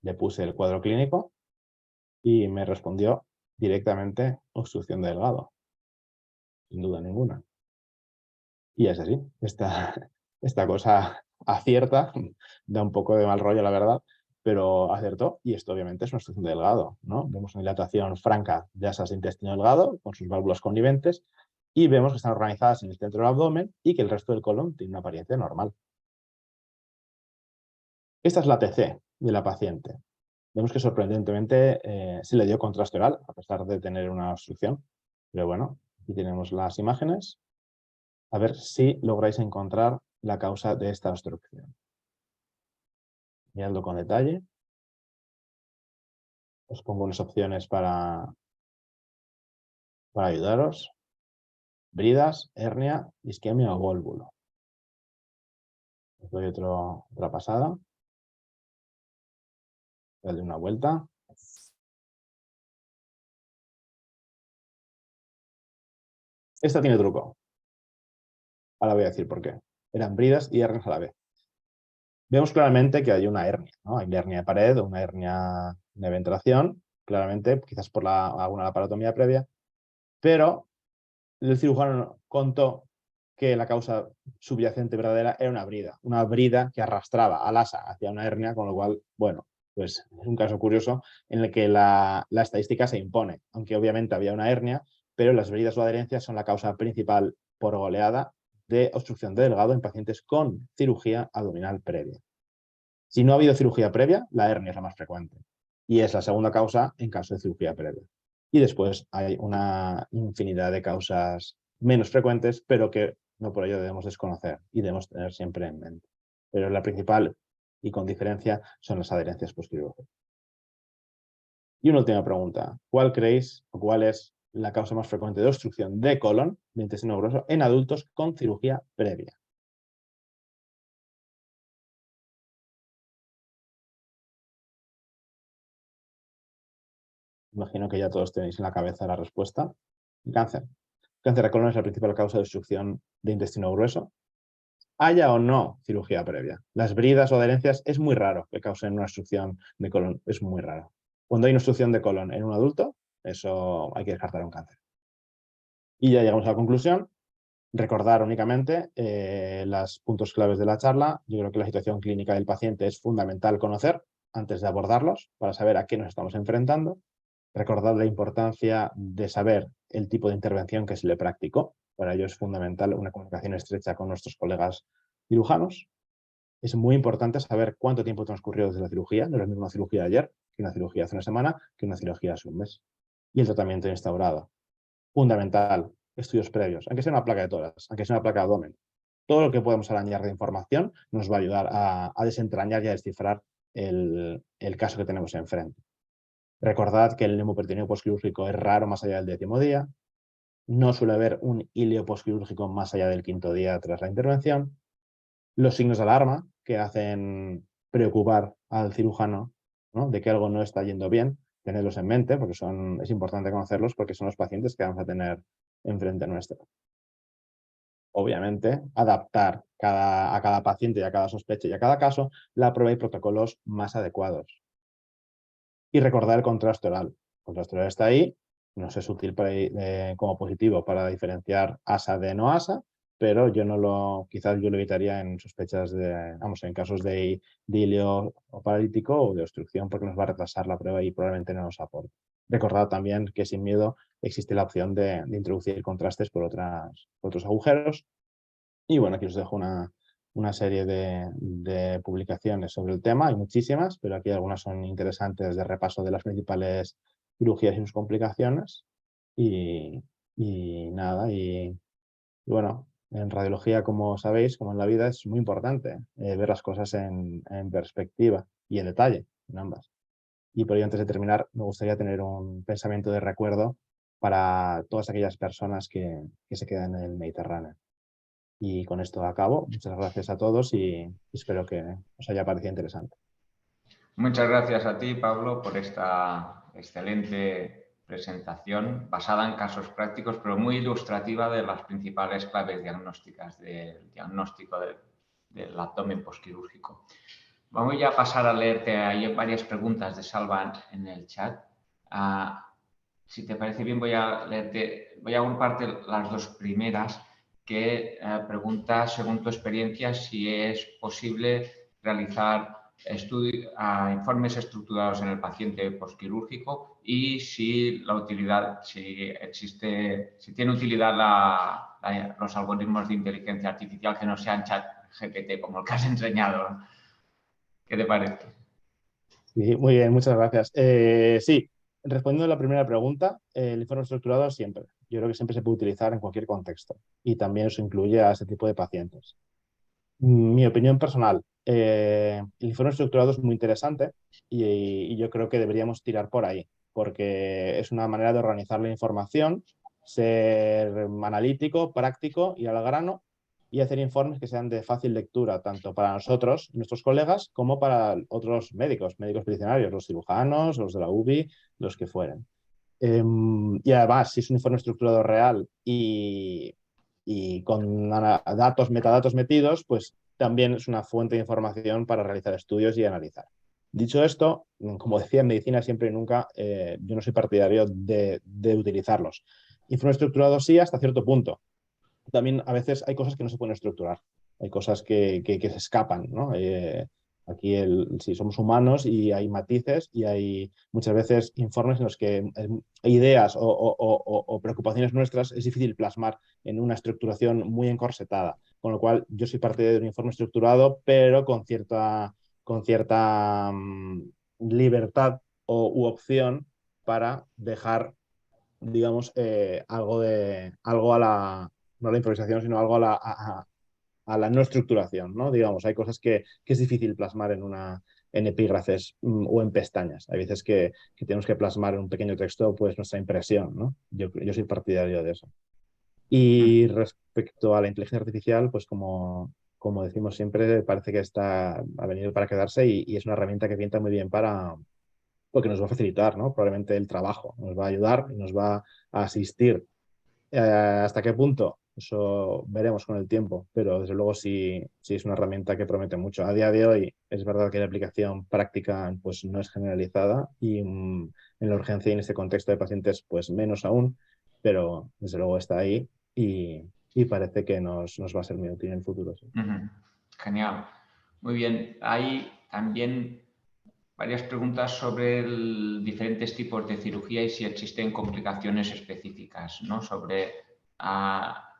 Le puse el cuadro clínico y me respondió directamente obstrucción de delgado. Sin duda ninguna. Y es así. Esta cosa acierta, da un poco de mal rollo, la verdad, pero acertó, y esto obviamente es una obstrucción de delgado, ¿no? Vemos una dilatación franca de asas de intestino delgado con sus válvulas conniventes y vemos que están organizadas en el centro del abdomen y que el resto del colon tiene una apariencia normal. Esta es la TC de la paciente. Vemos que sorprendentemente se le dio contraste oral, a pesar de tener una obstrucción. Pero bueno, aquí tenemos las imágenes. A ver si lográis encontrar la causa de esta obstrucción. Miradlo con detalle. Os pongo unas opciones para ayudaros. Bridas, hernia, isquemia o vólvulo. Os doy otra pasada. Dale una vuelta. Esta tiene truco. Ahora voy a decir por qué. Eran bridas y hernias a la vez. Vemos claramente que hay una hernia, ¿no? Hay hernia de pared o una hernia de venturación, claramente, quizás por alguna laparotomía previa, pero el cirujano contó que la causa subyacente verdadera era una brida que arrastraba al asa hacia una hernia, con lo cual, bueno, pues es un caso curioso en el que la estadística se impone, aunque obviamente había una hernia, pero las bridas o adherencias son la causa principal por goleada de obstrucción de delgado en pacientes con cirugía abdominal previa. Si no ha habido cirugía previa, la hernia es la más frecuente y es la segunda causa en caso de cirugía previa. Y después hay una infinidad de causas menos frecuentes, pero que no por ello debemos desconocer y debemos tener siempre en mente. Pero la principal y con diferencia son las adherencias postquirúrgicas. Y una última pregunta. ¿Cuál creéis o cuál es la causa más frecuente de obstrucción de colon, de intestino grueso, en adultos con cirugía previa? Imagino que ya todos tenéis en la cabeza la respuesta. Cáncer. Cáncer de colon es la principal causa de obstrucción de intestino grueso. haya o no cirugía previa. Las bridas o adherencias es muy raro que causen una obstrucción de colon, es muy raro. Cuando hay una obstrucción de colon en un adulto, eso hay que descartar un cáncer. Y ya llegamos a la conclusión. Recordar únicamente los puntos claves de la charla. Yo creo que la situación clínica del paciente es fundamental conocer antes de abordarlos para saber a qué nos estamos enfrentando. Recordar la importancia de saber el tipo de intervención que se le practicó. Para ello es fundamental una comunicación estrecha con nuestros colegas cirujanos. Es muy importante saber cuánto tiempo transcurrió desde la cirugía. No es lo mismo una cirugía de ayer que una cirugía hace una semana que una cirugía hace un mes. Y el tratamiento instaurado. Fundamental, estudios previos, aunque sea una placa de tórax, aunque sea una placa de abdomen. Todo lo que podemos arañar de información nos va a ayudar a desentrañar y a descifrar el caso que tenemos enfrente. Recordad que el neumoperitoneum postquirúrgico es raro más allá del 10º día. No suele haber un ileo postquirúrgico más allá del 5º día tras la intervención. Los signos de alarma que hacen preocupar al cirujano, ¿no?, de que algo no está yendo bien, tenerlos en mente, porque es importante conocerlos porque son los pacientes que vamos a tener enfrente nuestro. Obviamente, adaptar a cada paciente y a cada sospecha y a cada caso la prueba y protocolos más adecuados. Y recordar el contraste oral. El contraste oral está ahí, nos es útil como positivo para diferenciar ASA de no ASA, pero quizás yo lo evitaría en sospechas en casos de ileo o paralítico o de obstrucción, porque nos va a retrasar la prueba y probablemente no nos aporte. Recordad también que sin miedo existe la opción de introducir contrastes por otros agujeros. Y bueno, aquí os dejo una serie de publicaciones sobre el tema, hay muchísimas, pero aquí algunas son interesantes de repaso de las principales cirugías y sus complicaciones. Y nada, y bueno, en radiología, como sabéis, como en la vida, es muy importante ver las cosas en perspectiva y en detalle, en ambas. Y por ello, antes de terminar, me gustaría tener un pensamiento de recuerdo para todas aquellas personas que se quedan en el Mediterráneo. Y con esto acabo. Muchas gracias a todos y espero que os haya parecido interesante. Muchas gracias a ti, Pablo, por esta excelente presentación basada en casos prácticos, pero muy ilustrativa de las principales claves diagnósticas del diagnóstico del abdomen postquirúrgico. Vamos ya a pasar a leerte. Hay varias preguntas de Salva en el chat. Si te parece bien, voy a agruparte las dos primeras, que pregunta, según tu experiencia, si es posible realizar informes estructurados en el paciente postquirúrgico y si tiene utilidad los algoritmos de inteligencia artificial que no sean ChatGPT, como el que has enseñado. ¿Qué te parece? Sí, muy bien, muchas gracias. Sí, respondiendo a la primera pregunta, el informe estructurado siempre. Yo creo que siempre se puede utilizar en cualquier contexto y también eso incluye a este tipo de pacientes. Mi opinión personal, el informe estructurado es muy interesante y yo creo que deberíamos tirar por ahí, porque es una manera de organizar la información, ser analítico, práctico y al grano y hacer informes que sean de fácil lectura, tanto para nosotros, nuestros colegas, como para otros médicos peticionarios, los cirujanos, los de la UBI, los que fueren. Y además, si es un informe estructurado real y con datos, metadatos metidos, pues también es una fuente de información para realizar estudios y analizar. Dicho esto, como decía, en medicina siempre y nunca, yo no soy partidario de utilizarlos. Informe estructurado sí, hasta cierto punto. También a veces hay cosas que no se pueden estructurar, hay cosas que se escapan, ¿no? Aquí sí, somos humanos y hay matices y hay muchas veces informes en los que ideas o preocupaciones nuestras es difícil plasmar en una estructuración muy encorsetada. Con lo cual, yo soy partidario de un informe estructurado, pero con cierta libertad u opción para dejar, digamos, algo no a la improvisación, sino algo a la no estructuración, ¿no? Digamos, hay cosas que es difícil plasmar en epígrafes o en pestañas. Hay veces que tenemos que plasmar en un pequeño texto pues nuestra impresión, ¿no? Yo soy partidario de eso. Y respecto a la inteligencia artificial, pues como decimos siempre, parece que ha venido para quedarse y es una herramienta que pinta muy bien porque nos va a facilitar, ¿no? Probablemente el trabajo, nos va a ayudar y nos va a asistir. ¿Hasta qué punto? Eso veremos con el tiempo, pero desde luego sí, sí es una herramienta que promete mucho. A día de hoy es verdad que la aplicación práctica pues, no es generalizada y en la urgencia y en este contexto de pacientes pues menos aún, pero desde luego está ahí y parece que nos va a ser muy útil en el futuro. Sí. Genial. Muy bien. Hay también varias preguntas sobre diferentes tipos de cirugía y si existen complicaciones específicas, ¿no? Sobre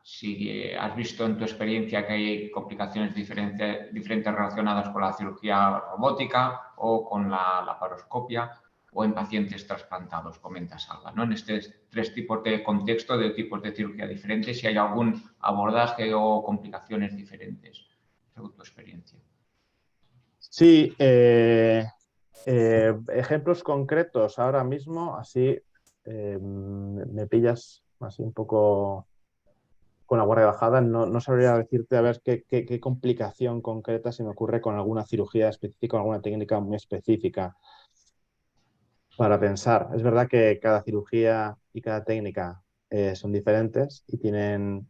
si has visto en tu experiencia que hay complicaciones diferentes relacionadas con la cirugía robótica o con la laparoscopia o en pacientes trasplantados, comenta Salva, ¿no? En estos 3 tipos de contexto, de tipos de cirugía diferentes, si hay algún abordaje o complicaciones diferentes, según tu experiencia. Sí, ejemplos concretos ahora mismo, así me pillas así un poco con la guardia bajada. No sabría decirte a ver qué complicación concreta se me ocurre con alguna cirugía específica o alguna técnica muy específica para pensar. Es verdad que cada cirugía y cada técnica son diferentes y tienen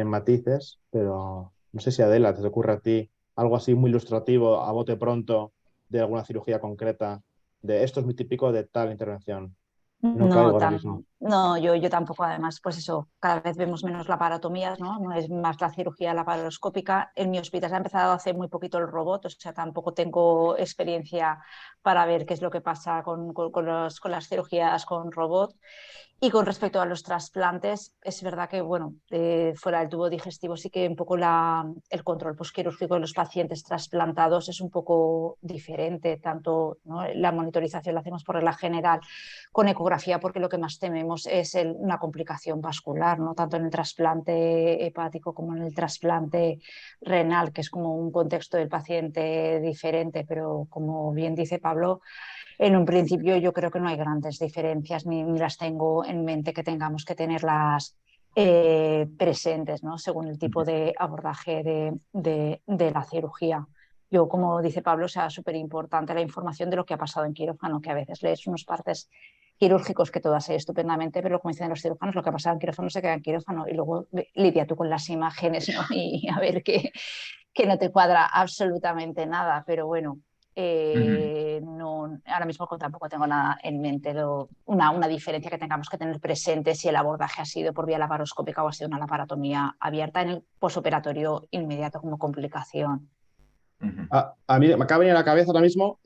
matices, pero no sé si Adela, te ocurre a ti algo así muy ilustrativo a bote pronto de alguna cirugía concreta, de esto es muy típico de tal intervención. No caigo ahora mismo. No, yo tampoco, además, pues eso, cada vez vemos menos laparotomías, ¿no? No es más la cirugía laparoscópica. En mi hospital se ha empezado a hacer muy poquito el robot, o sea, tampoco tengo experiencia para ver qué es lo que pasa con las cirugías con robot. Y con respecto a los trasplantes, es verdad que, bueno, fuera del tubo digestivo sí que un poco el control posquirúrgico de los pacientes trasplantados es un poco diferente, tanto, ¿no? La monitorización la hacemos por regla general con ecografía porque lo que más tememos es una complicación vascular, ¿no? Tanto en el trasplante hepático como en el trasplante renal, que es como un contexto del paciente diferente, pero como bien dice Pablo, en un principio yo creo que no hay grandes diferencias ni las tengo en mente que tengamos que tenerlas presentes, ¿no? Según el tipo de abordaje de la cirugía. Yo, como dice Pablo, o sea, súper importante la información de lo que ha pasado en quirófano, que a veces lees unos partes quirúrgicos que todo sé estupendamente, pero como dicen los cirujanos, lo que ha pasado en quirófano se queda en quirófano y luego lidia tú con las imágenes, ¿no? Y a ver que no te cuadra absolutamente nada, pero bueno, no, ahora mismo tampoco tengo nada en mente, una diferencia que tengamos que tener presente si el abordaje ha sido por vía laparoscópica o ha sido una laparotomía abierta en el posoperatorio inmediato como complicación. A mí me acaba de venir a la cabeza ahora mismo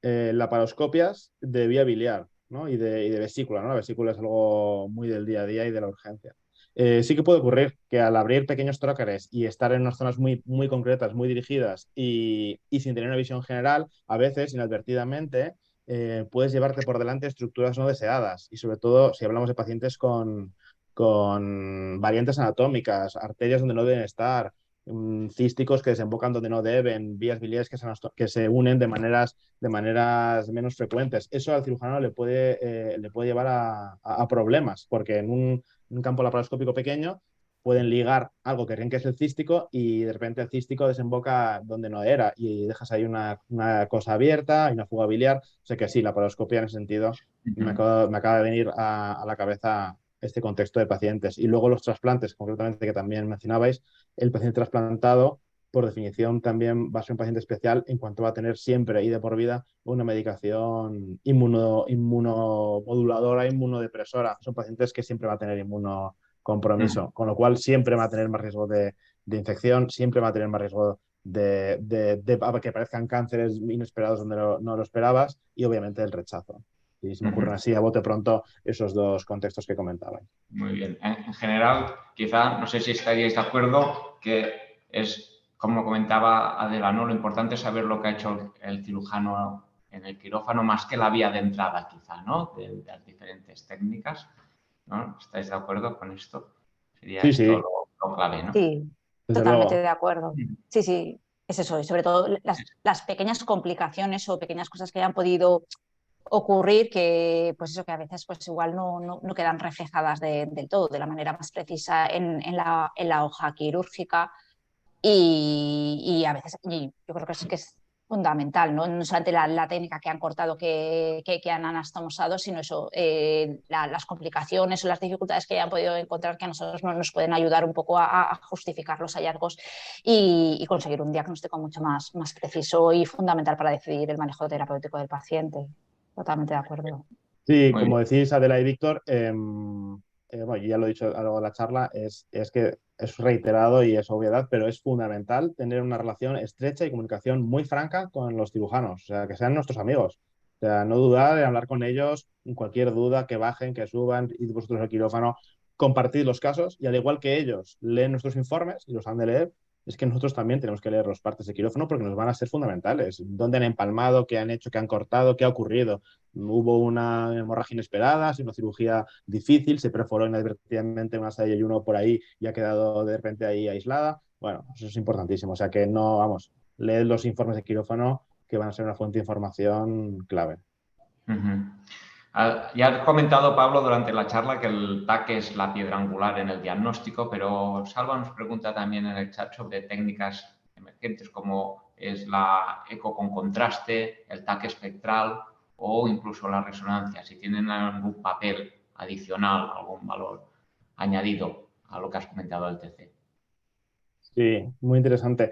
laparoscopias de vía biliar, ¿no? y de vesícula, ¿no? La vesícula es algo muy del día a día y de la urgencia. Sí que puede ocurrir que al abrir pequeños trócares y estar en unas zonas muy, muy concretas, muy dirigidas y sin tener una visión general, a veces inadvertidamente puedes llevarte por delante estructuras no deseadas y sobre todo si hablamos de pacientes con variantes anatómicas, arterias donde no deben estar, císticos que desembocan donde no deben, vías biliares que se unen de maneras menos frecuentes. Eso al cirujano le puede llevar a problemas, porque en un campo laparoscópico pequeño pueden ligar algo que creen que es el cístico y de repente el cístico desemboca donde no era y dejas ahí una cosa abierta y una fuga biliar. O sea que sí, la laparoscopia en ese sentido me acaba de venir a la cabeza este contexto de pacientes. Y luego los trasplantes, concretamente, que también mencionabais, el paciente trasplantado, por definición, también va a ser un paciente especial en cuanto va a tener siempre y de por vida una medicación inmunomoduladora, inmunodepresora. Son pacientes que siempre va a tener inmunocompromiso, con lo cual siempre va a tener más riesgo de infección, siempre va a tener más riesgo de que aparezcan cánceres inesperados donde no lo esperabas y obviamente el rechazo. Y se me ocurren así a bote pronto esos dos contextos que comentabais. Muy bien. En general, quizá, no sé si estaríais de acuerdo, que es, como comentaba Adela, ¿no? Lo importante es saber lo que ha hecho el cirujano en el quirófano más que la vía de entrada, quizá, ¿no? De las diferentes técnicas, ¿no? ¿Estáis de acuerdo con esto? Sería Sí, esto sí, lo clave, ¿no? Sí, desde totalmente luego. de acuerdo. Sí, sí, es eso. Y sobre todo las pequeñas complicaciones o pequeñas cosas que hayan podido ocurrir que, pues eso, que a veces pues igual no quedan reflejadas del todo, de la manera más precisa en la hoja quirúrgica y a veces, y yo creo que es fundamental, no solamente la técnica que han cortado, que han anastomosado, sino eso, las complicaciones o las dificultades que hayan podido encontrar, que a nosotros nos pueden ayudar un poco a justificar los hallazgos y conseguir un diagnóstico mucho más preciso y fundamental para decidir el manejo terapéutico del paciente. Totalmente de acuerdo. Sí, Muy como bien. decís, Adela y Víctor, bueno, yo ya lo he dicho a lo largo de la charla, es que es reiterado y es obviedad, pero es fundamental tener una relación estrecha y comunicación muy franca con los cirujanos, o sea, que sean nuestros amigos. O sea, no dudar en hablar con ellos, en cualquier duda, que bajen, que suban, y vosotros al quirófano, compartir los casos, y al igual que ellos leen nuestros informes y los han de leer, es que nosotros también tenemos que leer los partes de quirófano porque nos van a ser fundamentales. ¿Dónde han empalmado? ¿Qué han hecho? ¿Qué han cortado? ¿Qué ha ocurrido? Hubo una hemorragia inesperada, una cirugía difícil, se perforó inadvertidamente una saya y uno por ahí y ha quedado de repente ahí aislada. Bueno, eso es importantísimo. O sea que no, vamos, leed los informes de quirófano que van a ser una fuente de información clave. Ya has comentado, Pablo, durante la charla que el TAC es la piedra angular en el diagnóstico, pero Salva nos pregunta también en el chat sobre técnicas emergentes como es la eco con contraste, el TAC espectral o incluso la resonancia, si tienen algún papel adicional, algún valor añadido a lo que has comentado del TC. Sí, muy interesante.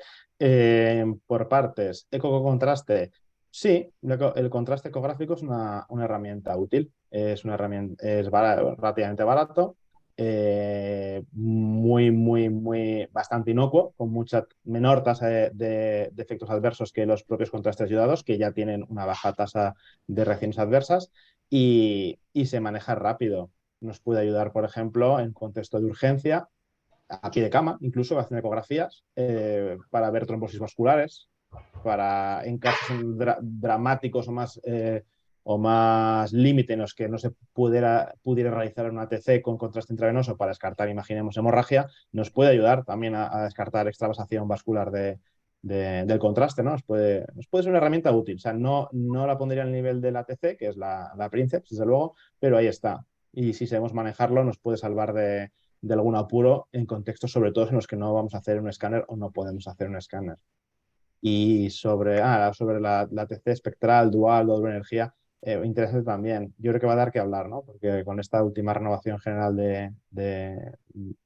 Por partes, eco con contraste. Sí, el contraste ecográfico es una herramienta útil. Es una herramienta, relativamente barato, bastante inocuo, con mucha menor tasa de efectos adversos que los propios contrastes ayudados, que ya tienen una baja tasa de reacciones adversas y se maneja rápido. Nos puede ayudar, por ejemplo, en contexto de urgencia a pie de cama, incluso haciendo ecografías para ver trombosis vasculares, en casos dramáticos o más límite en los que no se pudiera realizar un ATC con contraste intravenoso para descartar, imaginemos, hemorragia, nos puede ayudar también a descartar extravasación vascular del contraste, ¿no? Nos puede ser una herramienta útil. O sea, no la pondría al nivel del ATC, que es la Princeps, desde luego, pero ahí está. Y si sabemos manejarlo, nos puede salvar de algún apuro en contextos sobre todo en los que no vamos a hacer un escáner o no podemos hacer un escáner. Y sobre la TC espectral, dual, doble energía, interesante también. Yo creo que va a dar que hablar, ¿no? Porque con esta última renovación general de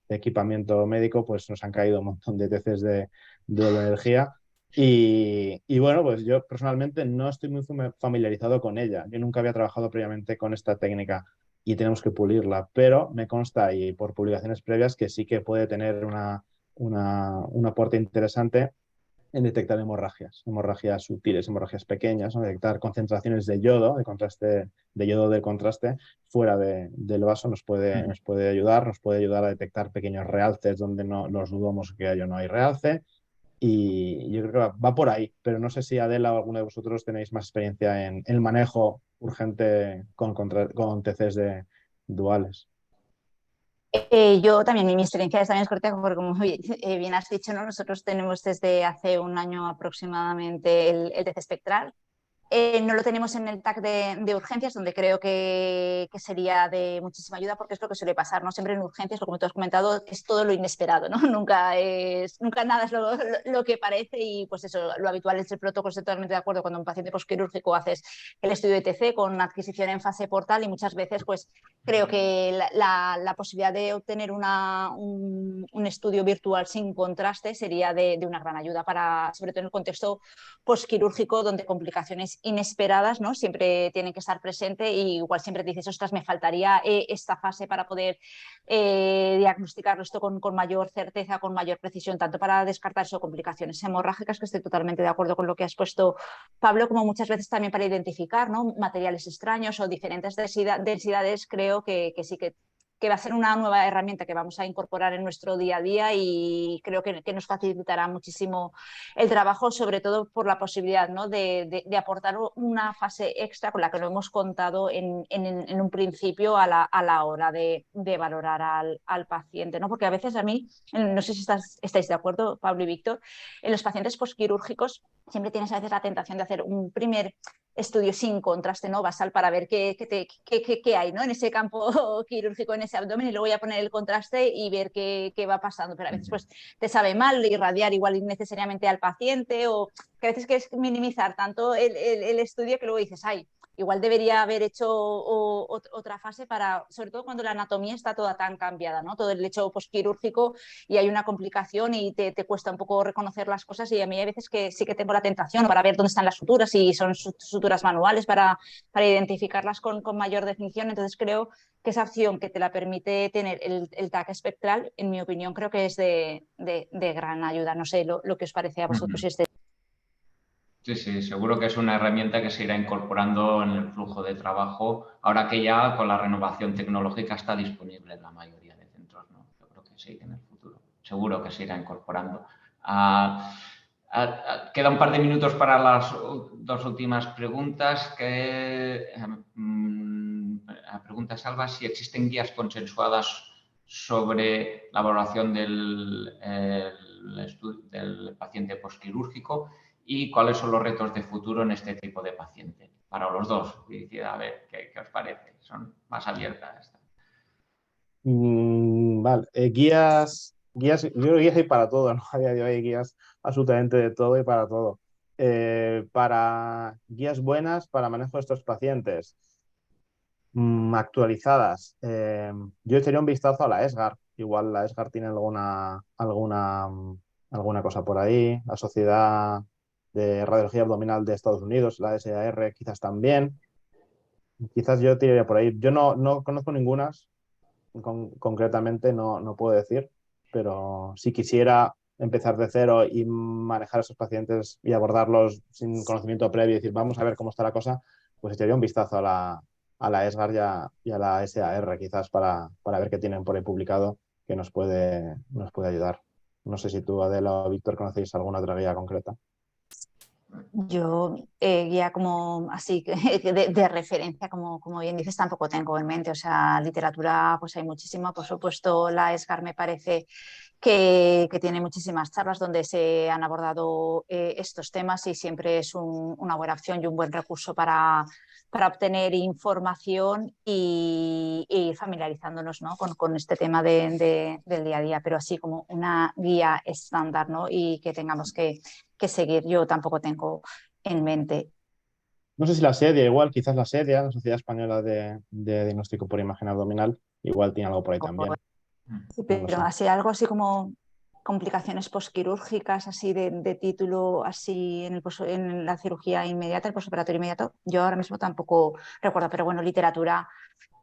equipamiento médico, pues nos han caído un montón de TCs de doble energía. Y bueno, pues yo personalmente no estoy muy familiarizado con ella. Yo nunca había trabajado previamente con esta técnica y tenemos que pulirla, pero me consta y por publicaciones previas que sí que puede tener un aporte interesante en detectar hemorragias sutiles, hemorragias pequeñas, ¿no? Detectar concentraciones de yodo, de yodo del contraste fuera del vaso nos puede ayudar, a detectar pequeños realces donde no los dudamos que hay o no hay realce. Y yo creo que va por ahí, pero no sé si Adela o alguno de vosotros tenéis más experiencia en el manejo urgente con TCs duales. Yo también, mi experiencia también es corta porque como bien has dicho, ¿no? Nosotros tenemos desde hace un año aproximadamente el TC espectral. No lo tenemos en el TAC de urgencias, donde creo que sería de muchísima ayuda, porque es lo que suele pasar, ¿no? Siempre en urgencias, como tú has comentado, es todo lo inesperado, ¿no? Nunca nada es lo que parece y pues eso, lo habitual es el protocolo. Estoy totalmente de acuerdo. Cuando un paciente postquirúrgico haces el estudio de TC con adquisición en fase portal y muchas veces pues creo que la posibilidad de obtener un estudio virtual sin contraste sería de una gran ayuda sobre todo en el contexto postquirúrgico, donde complicaciones inesperadas, ¿no? Siempre tienen que estar presentes y igual siempre te dices, ostras, me faltaría esta fase para poder diagnosticarlo esto con mayor certeza, con mayor precisión, tanto para descartar eso, complicaciones hemorrágicas, que estoy totalmente de acuerdo con lo que has puesto, Pablo, como muchas veces también para identificar, ¿no? Materiales extraños o diferentes densidades. Creo que sí que va a ser una nueva herramienta que vamos a incorporar en nuestro día a día y creo que nos facilitará muchísimo el trabajo, sobre todo por la posibilidad, ¿no? de aportar una fase extra con la que no hemos contado en un principio a la hora de valorar al paciente, ¿no? Porque a veces a mí, no sé si estáis de acuerdo, Pablo y Víctor, en los pacientes postquirúrgicos siempre tienes a veces la tentación de hacer un primer estudio sin contraste, ¿no? Basal para ver qué hay, ¿no? En ese campo quirúrgico, en ese abdomen, y luego voy a poner el contraste y ver qué va pasando. Pero a veces pues te sabe mal irradiar igual innecesariamente al paciente, o que a veces que es minimizar tanto el estudio que luego dices, ay, igual debería haber hecho otra fase para, sobre todo cuando la anatomía está toda tan cambiada, ¿no? Todo el hecho posquirúrgico y hay una complicación y te cuesta un poco reconocer las cosas, y a mí hay veces que sí que tengo la tentación para ver dónde están las suturas, si son suturas manuales para identificarlas con mayor definición. Entonces creo que esa opción que te la permite tener el TAC espectral, en mi opinión, creo que es de gran ayuda. No sé lo que os parece a vosotros. Sí, sí, seguro que es una herramienta que se irá incorporando en el flujo de trabajo, ahora que ya con la renovación tecnológica está disponible en la mayoría de centros, ¿no? Yo creo que sí, en el futuro. Seguro que se irá incorporando. Queda un par de minutos para las dos últimas preguntas. Pregunta Salva si existen guías consensuadas sobre la valoración del paciente postquirúrgico y cuáles son los retos de futuro en este tipo de paciente. Para los dos, a ver, ¿qué os parece? Son más abiertas. Vale, guías, yo creo que guías hay para todo, ¿no? A día de hoy hay guías absolutamente de todo y para todo. Para guías buenas para manejo de estos pacientes, actualizadas, yo echaría un vistazo a la ESGAR. Igual la ESGAR tiene alguna cosa por ahí. La Sociedad de Radiología Abdominal de Estados Unidos, la SAR, quizás también. Quizás yo tiraría por ahí. Yo no conozco ninguna concretamente, no puedo decir, pero si quisiera empezar de cero y manejar a esos pacientes y abordarlos sin conocimiento previo y decir, vamos a ver cómo está la cosa, pues echaría un vistazo a la ESGAR y a la SAR, quizás para ver qué tienen por ahí publicado que nos puede ayudar. No sé si tú, Adela o Víctor, conocéis alguna otra guía concreta. Yo guía como así de referencia, como bien dices, tampoco tengo en mente. O sea, literatura pues hay muchísima. Por supuesto, la ESGAR me parece que tiene muchísimas charlas donde se han abordado estos temas, y siempre es una buena opción y un buen recurso para obtener información y ir familiarizándonos, ¿no? con este tema del día a día, pero así como una guía estándar, ¿no? Y que tengamos que seguir, yo tampoco tengo en mente. No sé si la SEDIA, igual, quizás la SEDIA, la Sociedad Española de Diagnóstico por Imagen Abdominal, igual tiene algo por ahí también. No lo Pero sé. así algo así como complicaciones posquirúrgicas, así de título, así en la cirugía inmediata, el posoperatorio inmediato, yo ahora mismo tampoco recuerdo, pero bueno, literatura,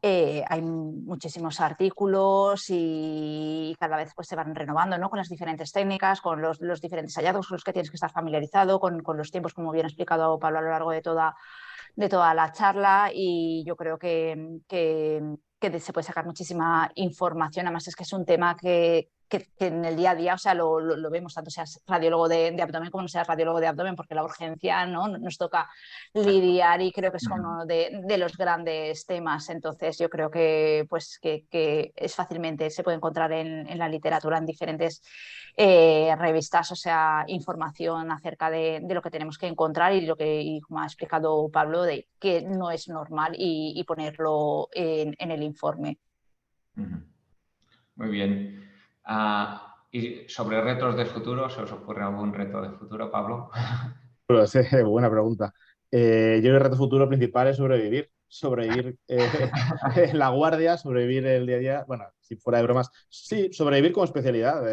hay muchísimos artículos y cada vez pues se van renovando, ¿no? Con las diferentes técnicas, con los diferentes hallazgos con los que tienes que estar familiarizado, con los tiempos, como bien ha explicado Pablo a lo largo de toda la charla, y yo creo que se puede sacar muchísima información. Además es que es un tema que en el día a día, o sea, lo vemos, tanto seas radiólogo de abdomen como no seas radiólogo de abdomen, porque la urgencia, ¿no? Nos toca lidiar, y creo que es uno de los grandes temas. Entonces yo creo que, pues, que es fácilmente, se puede encontrar en la literatura, en diferentes revistas, o sea, información acerca de lo que tenemos que encontrar y como ha explicado Pablo, de que no es normal, y ponerlo en el informe. Muy bien. Y sobre retos de futuro, ¿se os ocurre algún reto de futuro, Pablo? Pues, buena pregunta. Yo creo que el reto futuro principal es sobrevivir. Sobrevivir la guardia, sobrevivir el día a día. Bueno, si fuera de bromas, sí, sobrevivir como especialidad,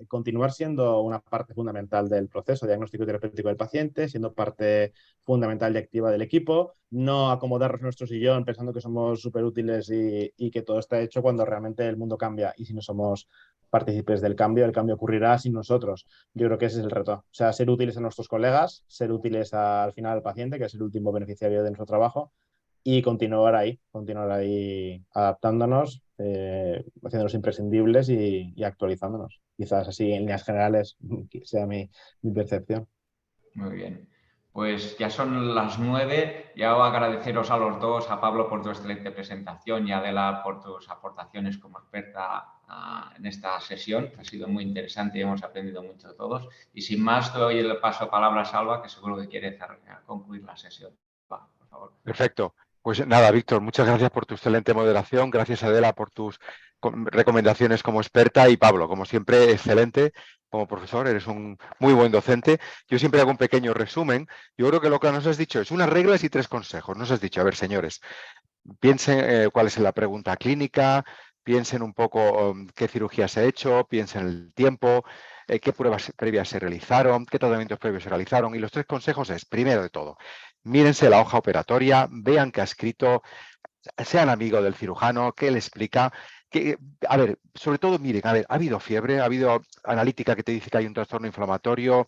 continuar siendo una parte fundamental del proceso diagnóstico y terapéutico del paciente, siendo parte fundamental y activa del equipo, no acomodarnos en nuestro sillón pensando que somos súper útiles y que todo está hecho cuando realmente el mundo cambia, y si no somos partícipes del cambio, el cambio ocurrirá sin nosotros. Yo creo que ese es el reto. O sea, ser útiles a nuestros colegas, ser útiles al final al paciente, que es el último beneficiario de nuestro trabajo, y continuar ahí adaptándonos, haciéndonos imprescindibles y actualizándonos. Quizás así, en líneas generales, sea mi percepción. Muy bien. Pues ya son las 9. Ya agradeceros a los dos, a Pablo por tu excelente presentación y a Adela por tus aportaciones como experta en esta sesión. Ha sido muy interesante y hemos aprendido mucho todos. Y sin más, doy el paso a palabra a Salva, que seguro que quiere concluir la sesión. Va, por favor. Perfecto. Pues nada, Víctor, muchas gracias por tu excelente moderación. Gracias, Adela, por tus recomendaciones como experta. Y Pablo, como siempre, excelente como profesor. Eres un muy buen docente. Yo siempre hago un pequeño resumen. Yo creo que lo que nos has dicho es unas reglas y 3 consejos. Nos has dicho, a ver, señores, piensen cuál es la pregunta clínica, piensen un poco qué cirugía se ha hecho, piensen el tiempo, qué pruebas previas se realizaron, qué tratamientos previos se realizaron. Y los 3 consejos es, primero de todo, mírense la hoja operatoria, vean qué ha escrito, sean amigos del cirujano, qué le explica. Que, a ver, sobre todo, miren, a ver, ha habido fiebre, ha habido analítica que te dice que hay un trastorno inflamatorio,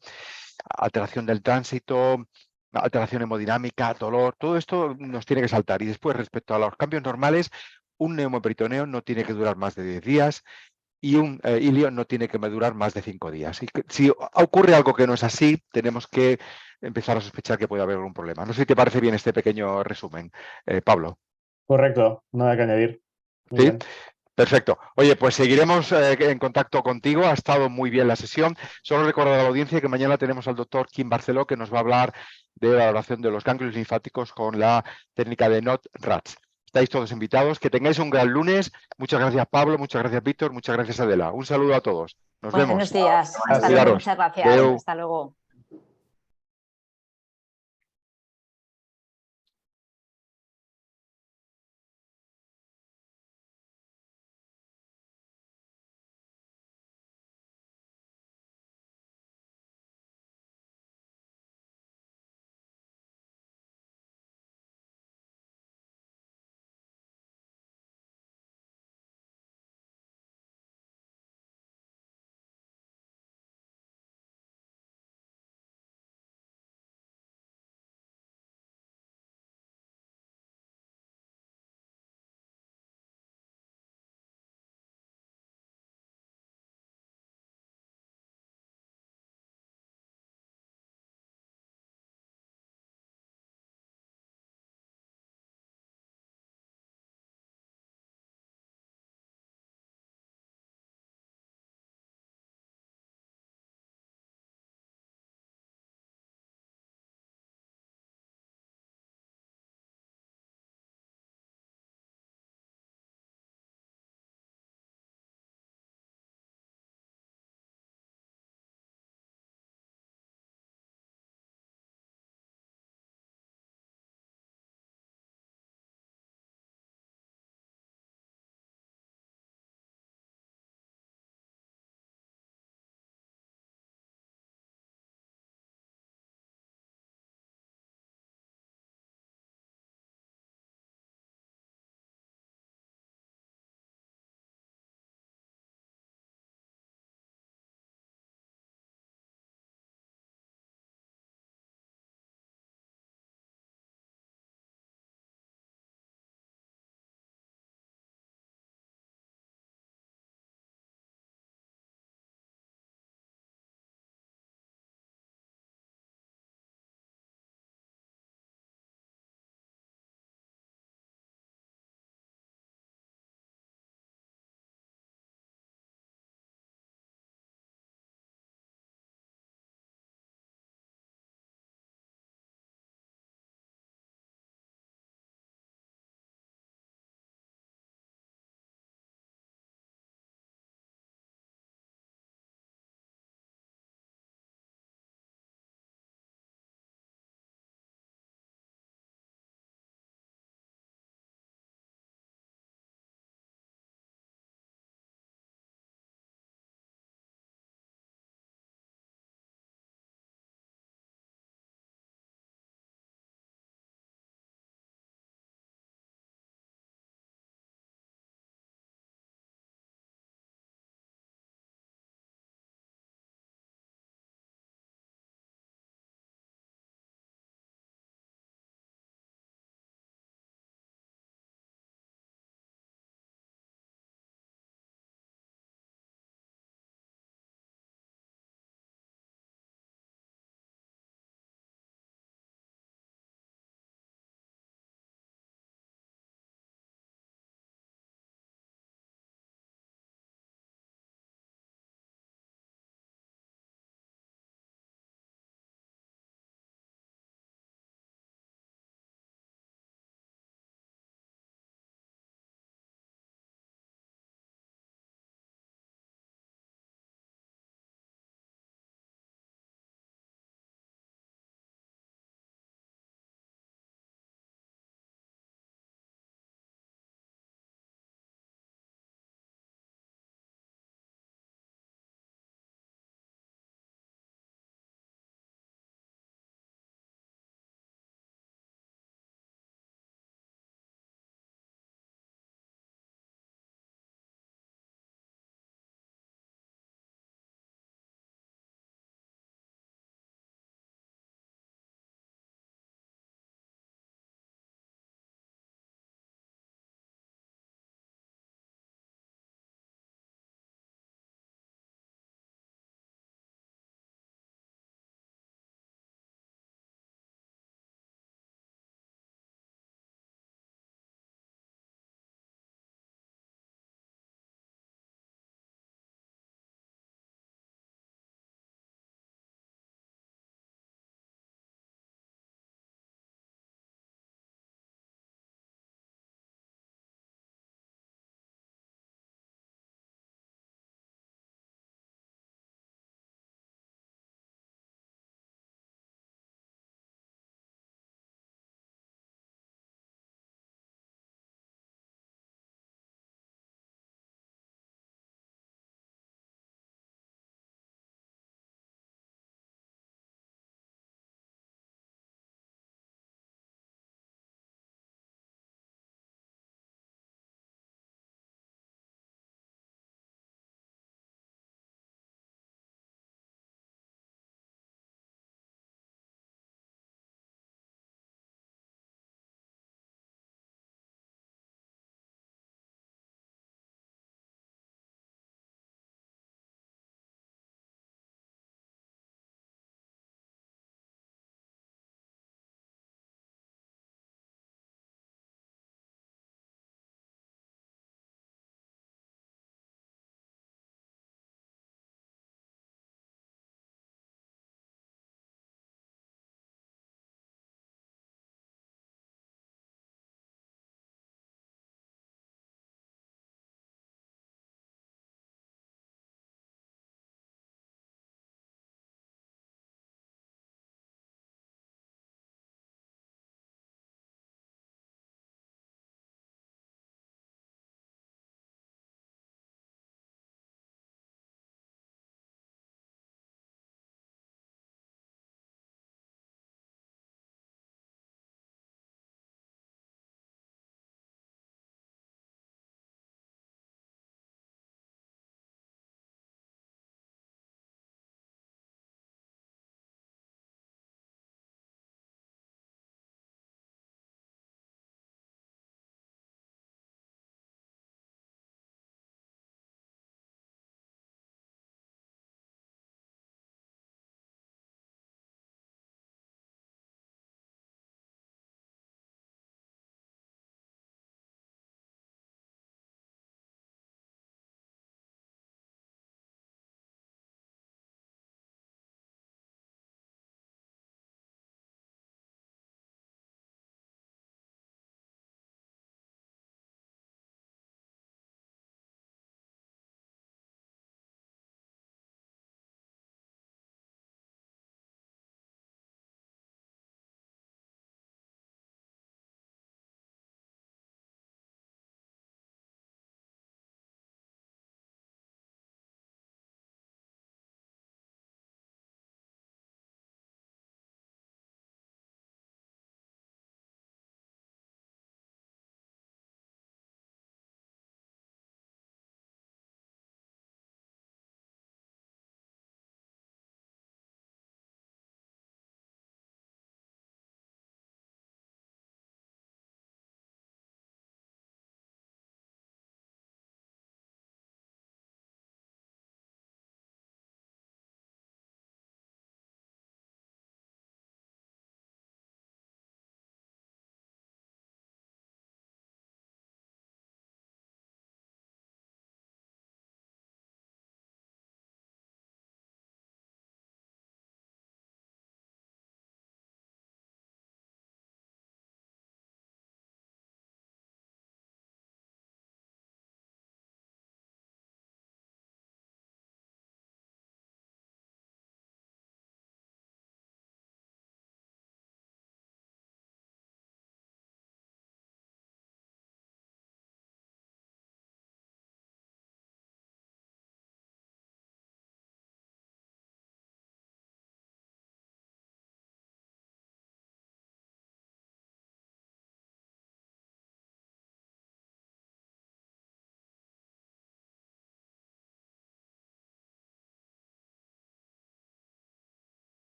alteración del tránsito, alteración hemodinámica, dolor, todo esto nos tiene que saltar. Y después, respecto a los cambios normales, un neumoperitoneo no tiene que durar más de 10 días y un ilio no tiene que durar más de 5 días. Y si ocurre algo que no es así, tenemos que empezar a sospechar que puede haber algún problema. No sé si te parece bien este pequeño resumen, Pablo. Correcto, nada que añadir. Muy ¿Sí? bien. Perfecto. Oye, pues seguiremos en contacto contigo. Ha estado muy bien la sesión. Solo recordar a la audiencia que mañana tenemos al doctor Kim Barceló, que nos va a hablar de la valoración de los ganglios linfáticos con la técnica de NOT-RATS. Estáis todos invitados. Que tengáis un gran lunes. Muchas gracias, Pablo. Muchas gracias, Víctor. Muchas gracias, Adela. Un saludo a todos. Nos vemos. Buenos días. Hasta luego. Cuidaros. Muchas gracias. Adeu. Hasta luego.